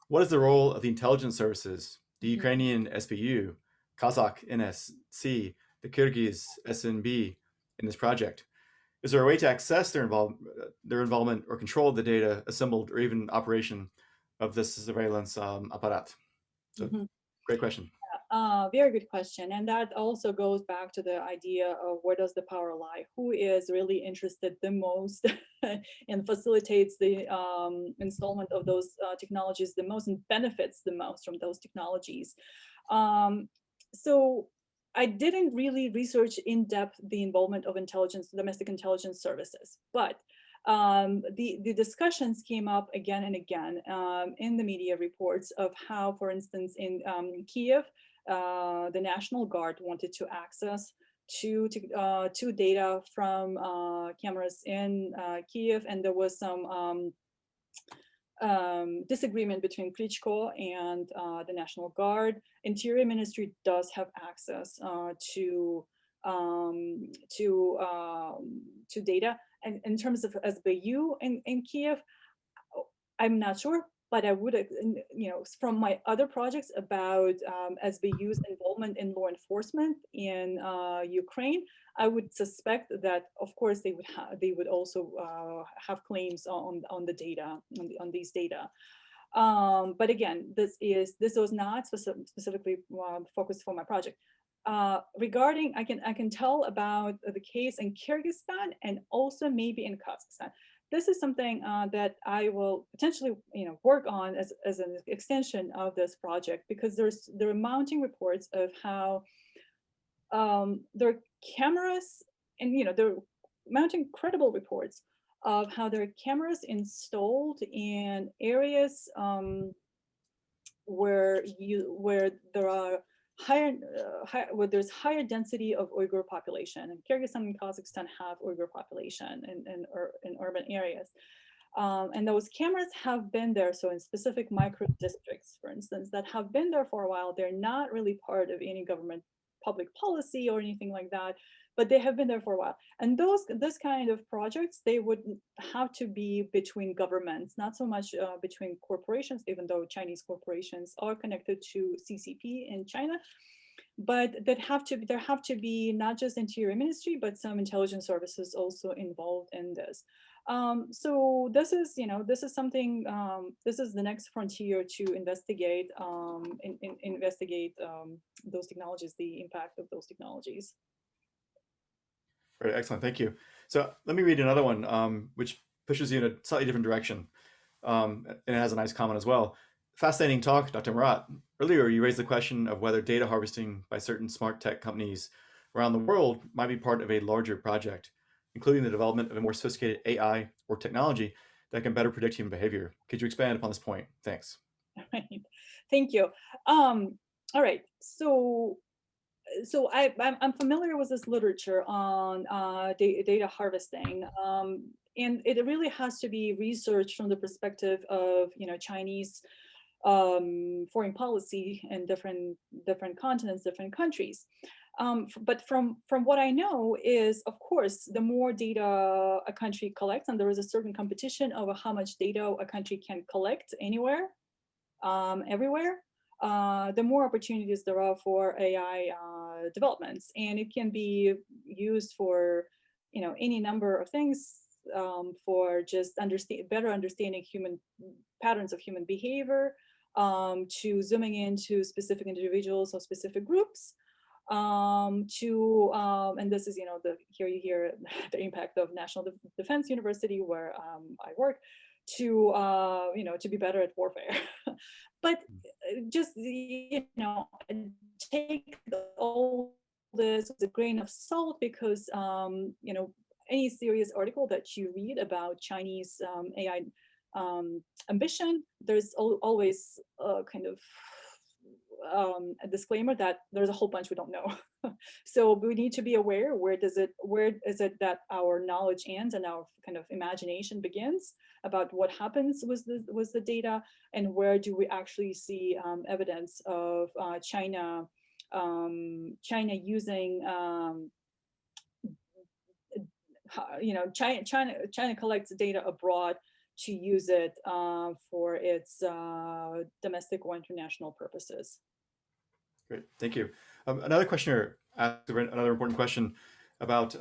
What is the role of the intelligence services, the Ukrainian SBU, Kazakh NSC, the Kyrgyz SNB in this project? Is there a way to access their involvement or control of the data assembled or even operation of this surveillance apparat?" So, great question. Very good question. And that also goes back to the idea of where does the power lie? Who is really interested the most and facilitates the installment of those technologies the most and benefits the most from those technologies? So I didn't really research in depth the involvement of domestic intelligence services, but the discussions came up again and again in the media reports of how, for instance, in Kiev, the National Guard wanted to access to data from cameras in Kiev, and there was some disagreement between Klitschko and the National Guard. Interior Ministry does have access to data. And in terms of SBU in Kiev, I'm not sure, but I would, from my other projects about SBU's involvement in law enforcement in Ukraine, I would suspect that, of course, they would also have claims on the data, on these data. But again, this was not specifically focused for my project. Regarding, I can tell about the case in Kyrgyzstan and also maybe in Kazakhstan. This is something that I will potentially, work on as an extension of this project, because there are mounting reports of how there are cameras, and there are mounting credible reports of how there are cameras installed in areas where there are where there's higher density of Uyghur population, and Kyrgyzstan and Kazakhstan have Uyghur population in urban areas. And those cameras have been there, so in specific micro districts, for instance, that have been there for a while. They're not really part of any government public policy or anything like that, but they have been there for a while. And this kind of projects, they would have to be between governments, not so much between corporations, even though Chinese corporations are connected to CCP in China. But there have to be not just Interior Ministry, but some intelligence services also involved in this. So this is something. This is the next frontier to investigate. Investigate those technologies, the impact of those technologies. Right, excellent, thank you. So let me read another one, which pushes you in a slightly different direction, and it has a nice comment as well. Fascinating talk, Dr. Marat. Earlier, you raised the question of whether data harvesting by certain smart tech companies around the world might be part of a larger project, including the development of a more sophisticated AI or technology that can better predict human behavior. Could you expand upon this point? Thanks. Right. Thank you. All right. So so I'm familiar with this literature on data harvesting, and it really has to be researched from the perspective of Chinese foreign policy in different continents, different countries. But from what I know is, of course, the more data a country collects, and there is a certain competition over how much data a country can collect anywhere, everywhere, the more opportunities there are for AI developments. And it can be used for any number of things, for just better understanding human patterns of human behavior, to zooming into specific individuals or specific groups, and this is here you hear the impact of National Defense University, where I work, to to be better at warfare. But just take all this with a grain of salt, because any serious article that you read about Chinese AI ambition, there's always kind of a disclaimer that there's a whole bunch we don't know. So we need to be aware, where is it that our knowledge ends and our kind of imagination begins about what happens with the data, and where do we actually see evidence of China using China collects data abroad to use it for its domestic or international purposes. Great, thank you. Another questioner asked another important question about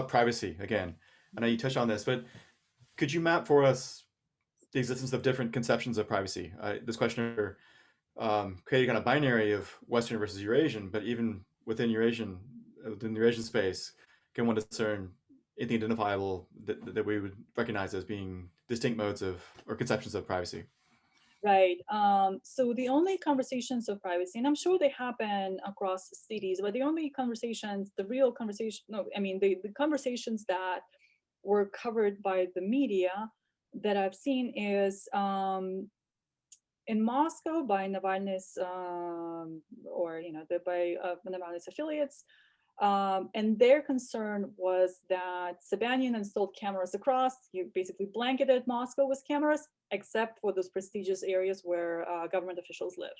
privacy again. I know you touched on this, but could you map for us the existence of different conceptions of privacy? This questioner created kind of binary of Western versus Eurasian, but even within the Eurasian space, can one discern anything identifiable that we would recognize as being distinct modes of or conceptions of privacy? Right. So the only conversations of privacy, and I'm sure they happen across cities, but the only conversations, the conversations that were covered by the media that I've seen is in Moscow by Navalny's by Navalny's affiliates. And their concern was that Sobyanin installed cameras across. He basically blanketed Moscow with cameras, except for those prestigious areas where government officials live.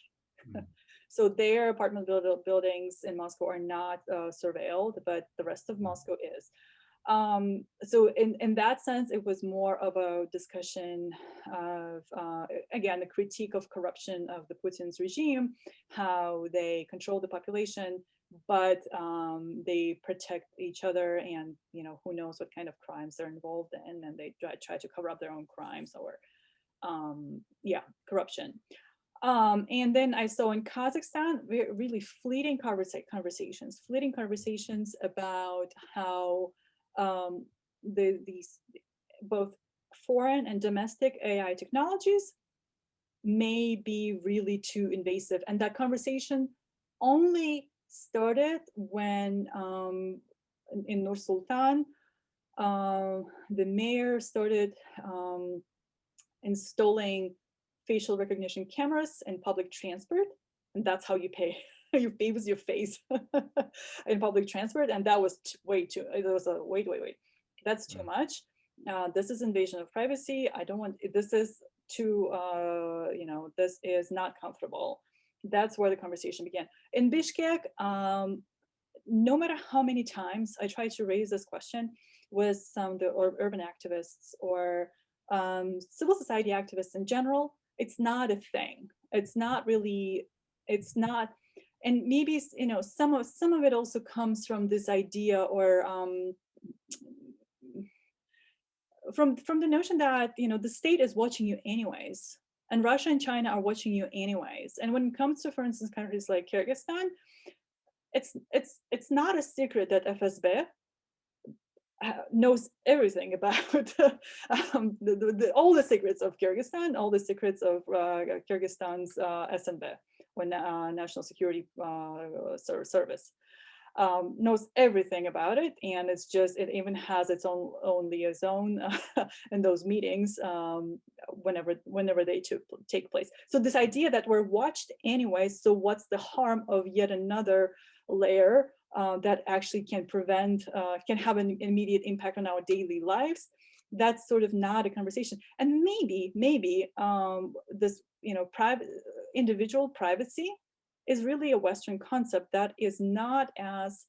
Mm-hmm. So their apartment buildings in Moscow are not surveilled, but the rest of Moscow is. So in that sense, it was more of a discussion of, again, the critique of corruption of the Putin's regime, how they control the population, but they protect each other, and who knows what kind of crimes they're involved in, and they try to cover up their own crimes or corruption. And then I saw in Kazakhstan really fleeting conversations about how these both foreign and domestic AI technologies may be really too invasive, and that conversation only started when in Nur Sultan the mayor started installing facial recognition cameras in public transport, and that's how you pay. You pay with your face in public transport, and that was way too. It was a wait. That's too much. This is invasion of privacy. I don't want. This is too. This is not comfortable. That's where the conversation began. In Bishkek, no matter how many times I tried to raise this question with some of the urban activists or civil society activists in general, it's not a thing. It's not really. It's not. And maybe some of it also comes from this idea, or from the notion that the state is watching you anyways, and Russia and China are watching you anyways. And when it comes to, for instance, countries like Kyrgyzstan, it's not a secret that FSB knows everything about all the secrets of Kyrgyzstan, all the secrets of Kyrgyzstan's SNB, when National Security Service knows everything about it, and it even has its own liaison in those meetings whenever they take place. So this idea that we're watched anyway, so what's the harm of yet another layer that actually can prevent, can have an immediate impact on our daily lives, that's sort of not a conversation. And maybe this, private individual privacy is really a Western concept that is not as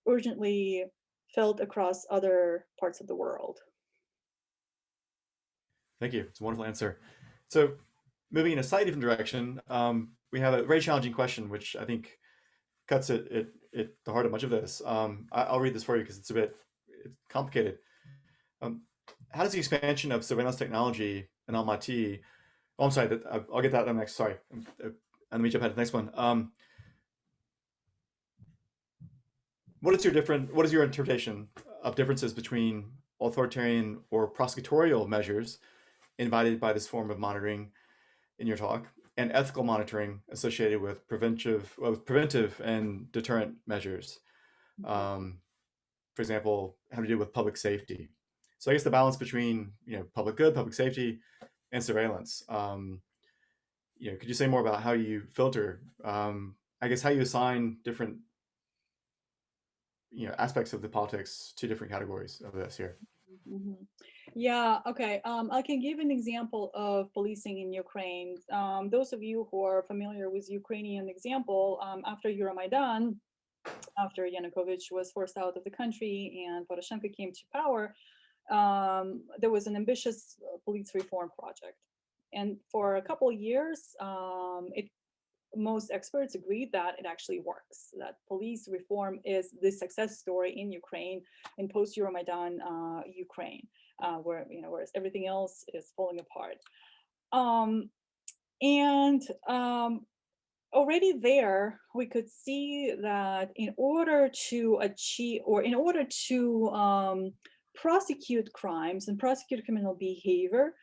urgently felt across other parts of the world. Thank you. It's a wonderful answer. So moving in a slightly different direction, we have a very challenging question, which I think cuts at the heart of much of this. I'll read this for you because it's complicated. How does the expansion of surveillance technology in Almaty, I'm sorry, I'll get that on next, sorry. Let me jump ahead to the next one. What is your interpretation of differences between authoritarian or prosecutorial measures invited by this form of monitoring in your talk, and ethical monitoring associated with preventive and deterrent measures? For example, how to do with public safety. So I guess the balance between public good, public safety, and surveillance. Could you say more about how you filter? I guess how you assign different aspects of the politics to different categories of this here. Mm-hmm. Yeah, okay. I can give an example of policing in Ukraine. Those of you who are familiar with Ukrainian example, after Euromaidan, after Yanukovych was forced out of the country and Poroshenko came to power, there was an ambitious police reform project. And for a couple of years, most experts agreed that it actually works, that police reform is the success story in Ukraine, in post-Euromaidan Ukraine, whereas everything else is falling apart. Already there, we could see that in order to achieve, or in order to prosecute crimes and prosecute criminal behavior,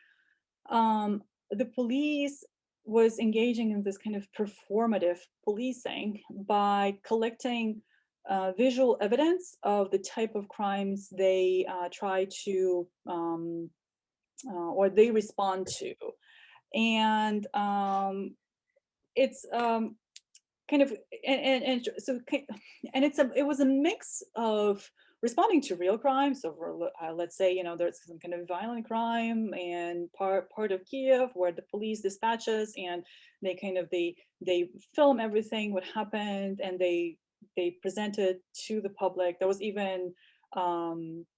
the police was engaging in this kind of performative policing by collecting visual evidence of the type of crimes they try to or they respond to. And it's kind of, and so, and it was a mix of responding to real crimes. So let's say, there's some kind of violent crime in part of Kiev where the police dispatches, and they film everything what happened, and they present it to the public. There was even a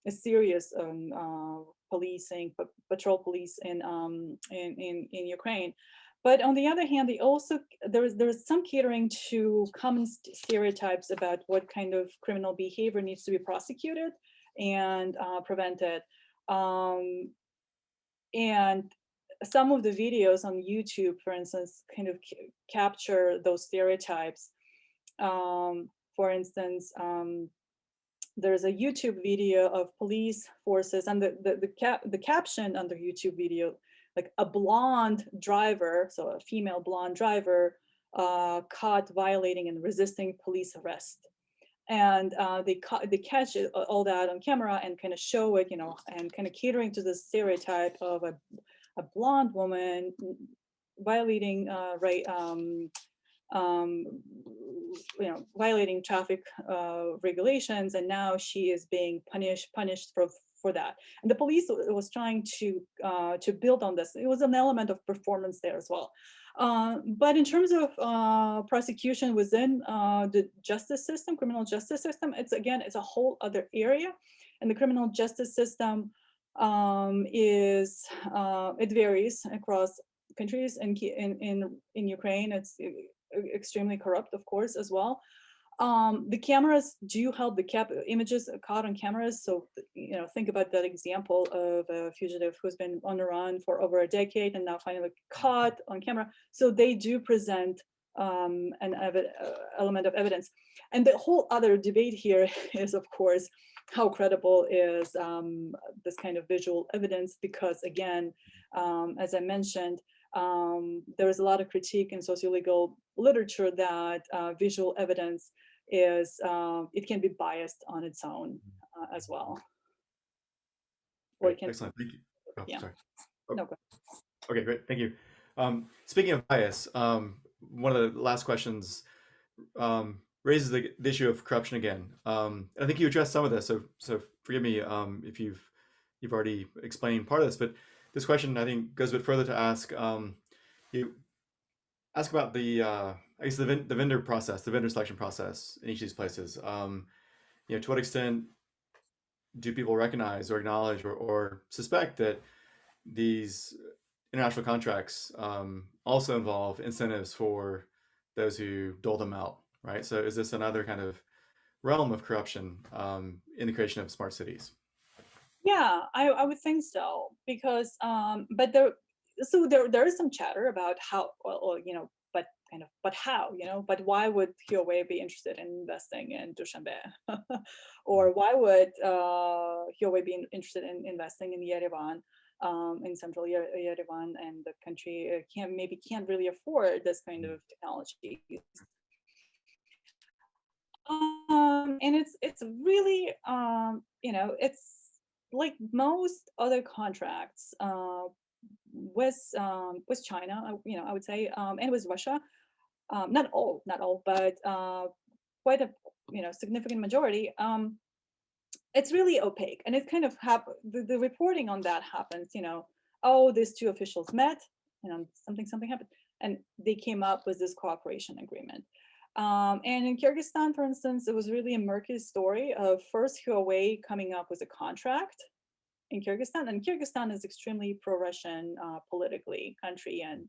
serious policing, patrol police in Ukraine. But on the other hand, there was some catering to common stereotypes about what kind of criminal behavior needs to be prosecuted and prevented. And some of the videos on YouTube, for instance, kind of capture those stereotypes. For instance, there's a YouTube video of police forces, and the caption under YouTube video, like a blonde driver, so a female blonde driver, caught violating and resisting police arrest. And they catch all that on camera and kind of show it, and kind of catering to the stereotype of a blonde woman violating violating traffic regulations, and now she is being punished for that. And the police was trying to build on this. It was an element of performance there as well. But in terms of prosecution within the justice system, criminal justice system, it's a whole other area. And the criminal justice system it varies across countries. In Ukraine, it's extremely corrupt, of course, as well. The cameras do help, the images caught on cameras. So, think about that example of a fugitive who's been on the run for over a decade and now finally caught on camera. So they do present an element of evidence. And the whole other debate here is, of course, how credible is this kind of visual evidence? Because again, as I mentioned, there is a lot of critique in sociolegal literature that visual evidence is, it can be biased on its own as well. Or it can, excellent, thank you. Oh, yeah. Sorry. Oh. No, go ahead. Okay, great, thank you. Speaking of bias, one of the last questions raises the issue of corruption again. And I think you addressed some of this, so forgive me if you've already explained part of this, but this question I think goes a bit further to ask you ask about the I guess the vendor process, the vendor selection process in each of these places. To what extent do people recognize or acknowledge or suspect that these international contracts also involve incentives for those who dole them out, right? So is this another kind of realm of corruption in the creation of smart cities? Yeah, I would think so, because but there is some chatter about how, but how, but why would Huawei be interested in investing in Dushanbe? Or why would Huawei be interested in investing in Yerevan, in central Yerevan, and the country can't really afford this kind of technology. And it's really it's like most other contracts with China, I would say, and with Russia, not all, but quite a significant majority. It's really opaque, and it kind of the reporting on that happens. Oh, these two officials met, something happened, and they came up with this cooperation agreement. And in Kyrgyzstan, for instance, it was really a murky story of first Huawei coming up with a contract in Kyrgyzstan, and Kyrgyzstan is extremely pro-Russian politically country, and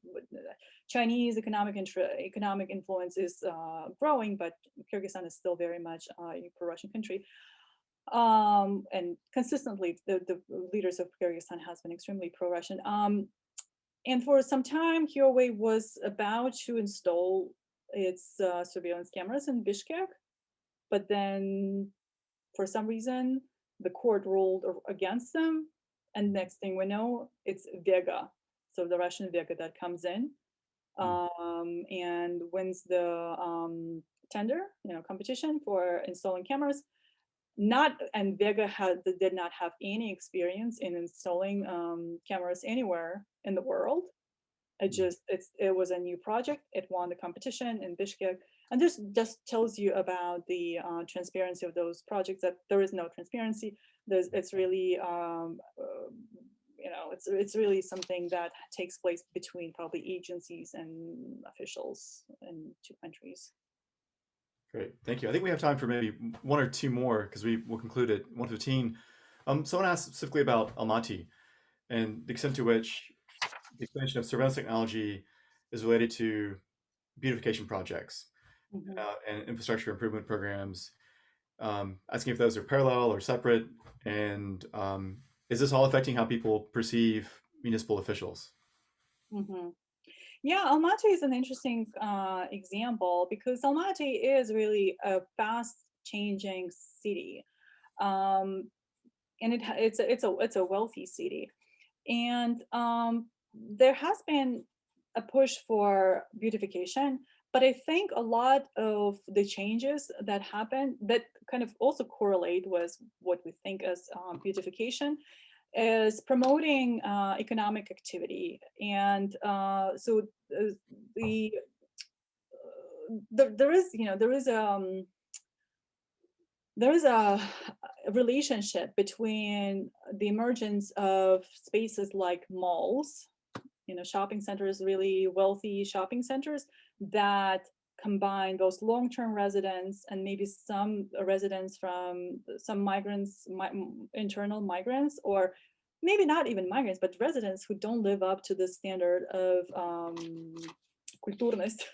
Chinese economic influence is growing, but Kyrgyzstan is still very much a pro-Russian country. And consistently, the leaders of Kyrgyzstan has been extremely pro-Russian. And for some time, Huawei was about to install its surveillance cameras in Bishkek, but then for some reason the court ruled against them, and next thing we know, it's Vega, so the Russian Vega, that comes in and wins the tender, competition for installing cameras. And Vega did not have any experience in installing cameras anywhere in the world. It was a new project. It won the competition in Bishkek, and this just tells you about the transparency of those projects. That there is no transparency. It's really it's really something that takes place between probably agencies and officials in two countries. Great, thank you. I think we have time for maybe one or two more, because we will conclude at 1:15. Someone asked specifically about Almaty and the extent to which the expansion of surveillance technology is related to beautification projects and infrastructure improvement programs, asking if those are parallel or separate, and is this all affecting how people perceive municipal officials? Yeah, Almaty is an interesting example, because Almaty is really a fast-changing city, and it's a wealthy city, and there has been a push for beautification, but I think a lot of the changes that happen that kind of also correlate with what we think as beautification is promoting economic activity. And so there is a relationship between the emergence of spaces like malls, shopping centers, really wealthy shopping centers that combine those long-term residents and maybe some residents from some migrants, internal migrants, or maybe not even migrants, but residents who don't live up to the standard of kulturность.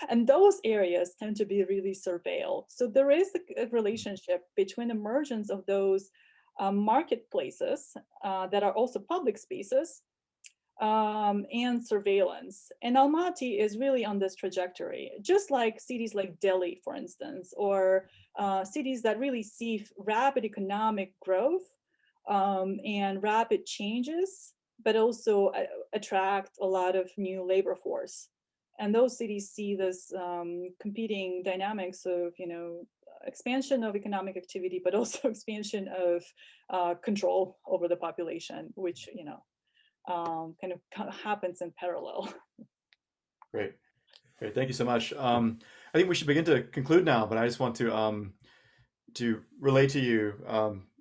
And those areas tend to be really surveilled. So there is a relationship between emergence of those marketplaces that are also public spaces and surveillance. And Almaty is really on this trajectory, just like cities like Delhi, for instance, or cities that really see rapid economic growth and rapid changes, but also attract a lot of new labor force. And those cities see this competing dynamics of, expansion of economic activity, but also expansion of control over the population, which, kind of happens in parallel. Great. Thank you so much. I think we should begin to conclude now, but I just want to relay to you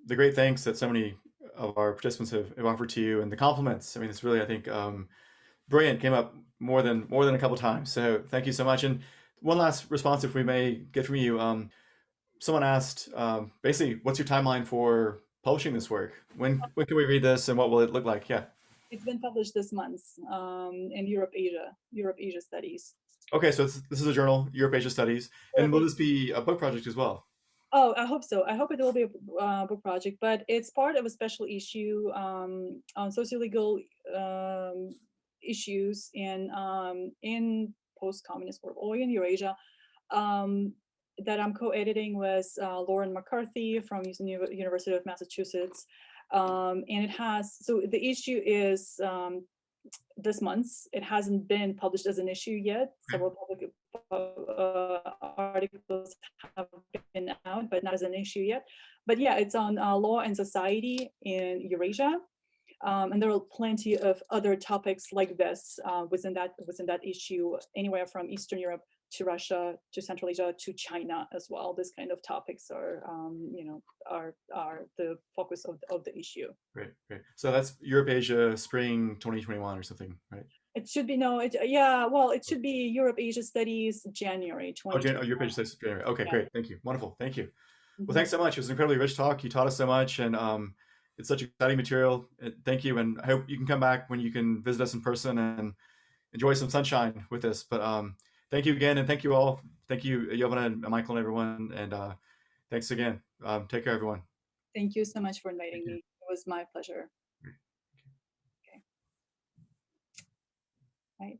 the great thanks that so many of our participants have offered to you, and the compliments. I mean, it's really, I think, brilliant. Came up more than a couple times. So thank you so much. And one last response, if we may get from you. Someone asked, basically, what's your timeline for publishing this work? When can we read this, and what will it look like? Yeah. It's been published this month in Europe Asia Studies. Okay, so this is a journal, Europe Asia Studies, and will this be a book project as well? Oh, I hope so. I hope it will be a book project, but it's part of a special issue on socio-legal issues in post-communist world or in Eurasia that I'm co-editing with Lauren McCarthy from University of Massachusetts. And it has, so the issue is this month. It hasn't been published as an issue yet. Several public articles have been out, but not as an issue yet. But yeah, it's on law and society in Eurasia. And there are plenty of other topics like this within that issue, anywhere from Eastern Europe to Russia to Central Asia to China as well. This kind of topics are, are the focus of the issue. Great. So that's Europe Asia Spring 2021 or something, right? It should be it should be Europe Asia Studies January 2021. Oh, Europe Asia Studies January. Okay, Yeah. Great. Thank you. Wonderful. Thank you. Well, thanks so much. It was an incredibly rich talk. You taught us so much, and it's such exciting material. Thank you, and I hope you can come back when you can visit us in person and enjoy some sunshine with us. But thank you again, and thank you all. Thank you, Jovana and Michael and everyone, and thanks again. Take care, everyone. Thank you so much for inviting me. It was my pleasure. Okay. Right.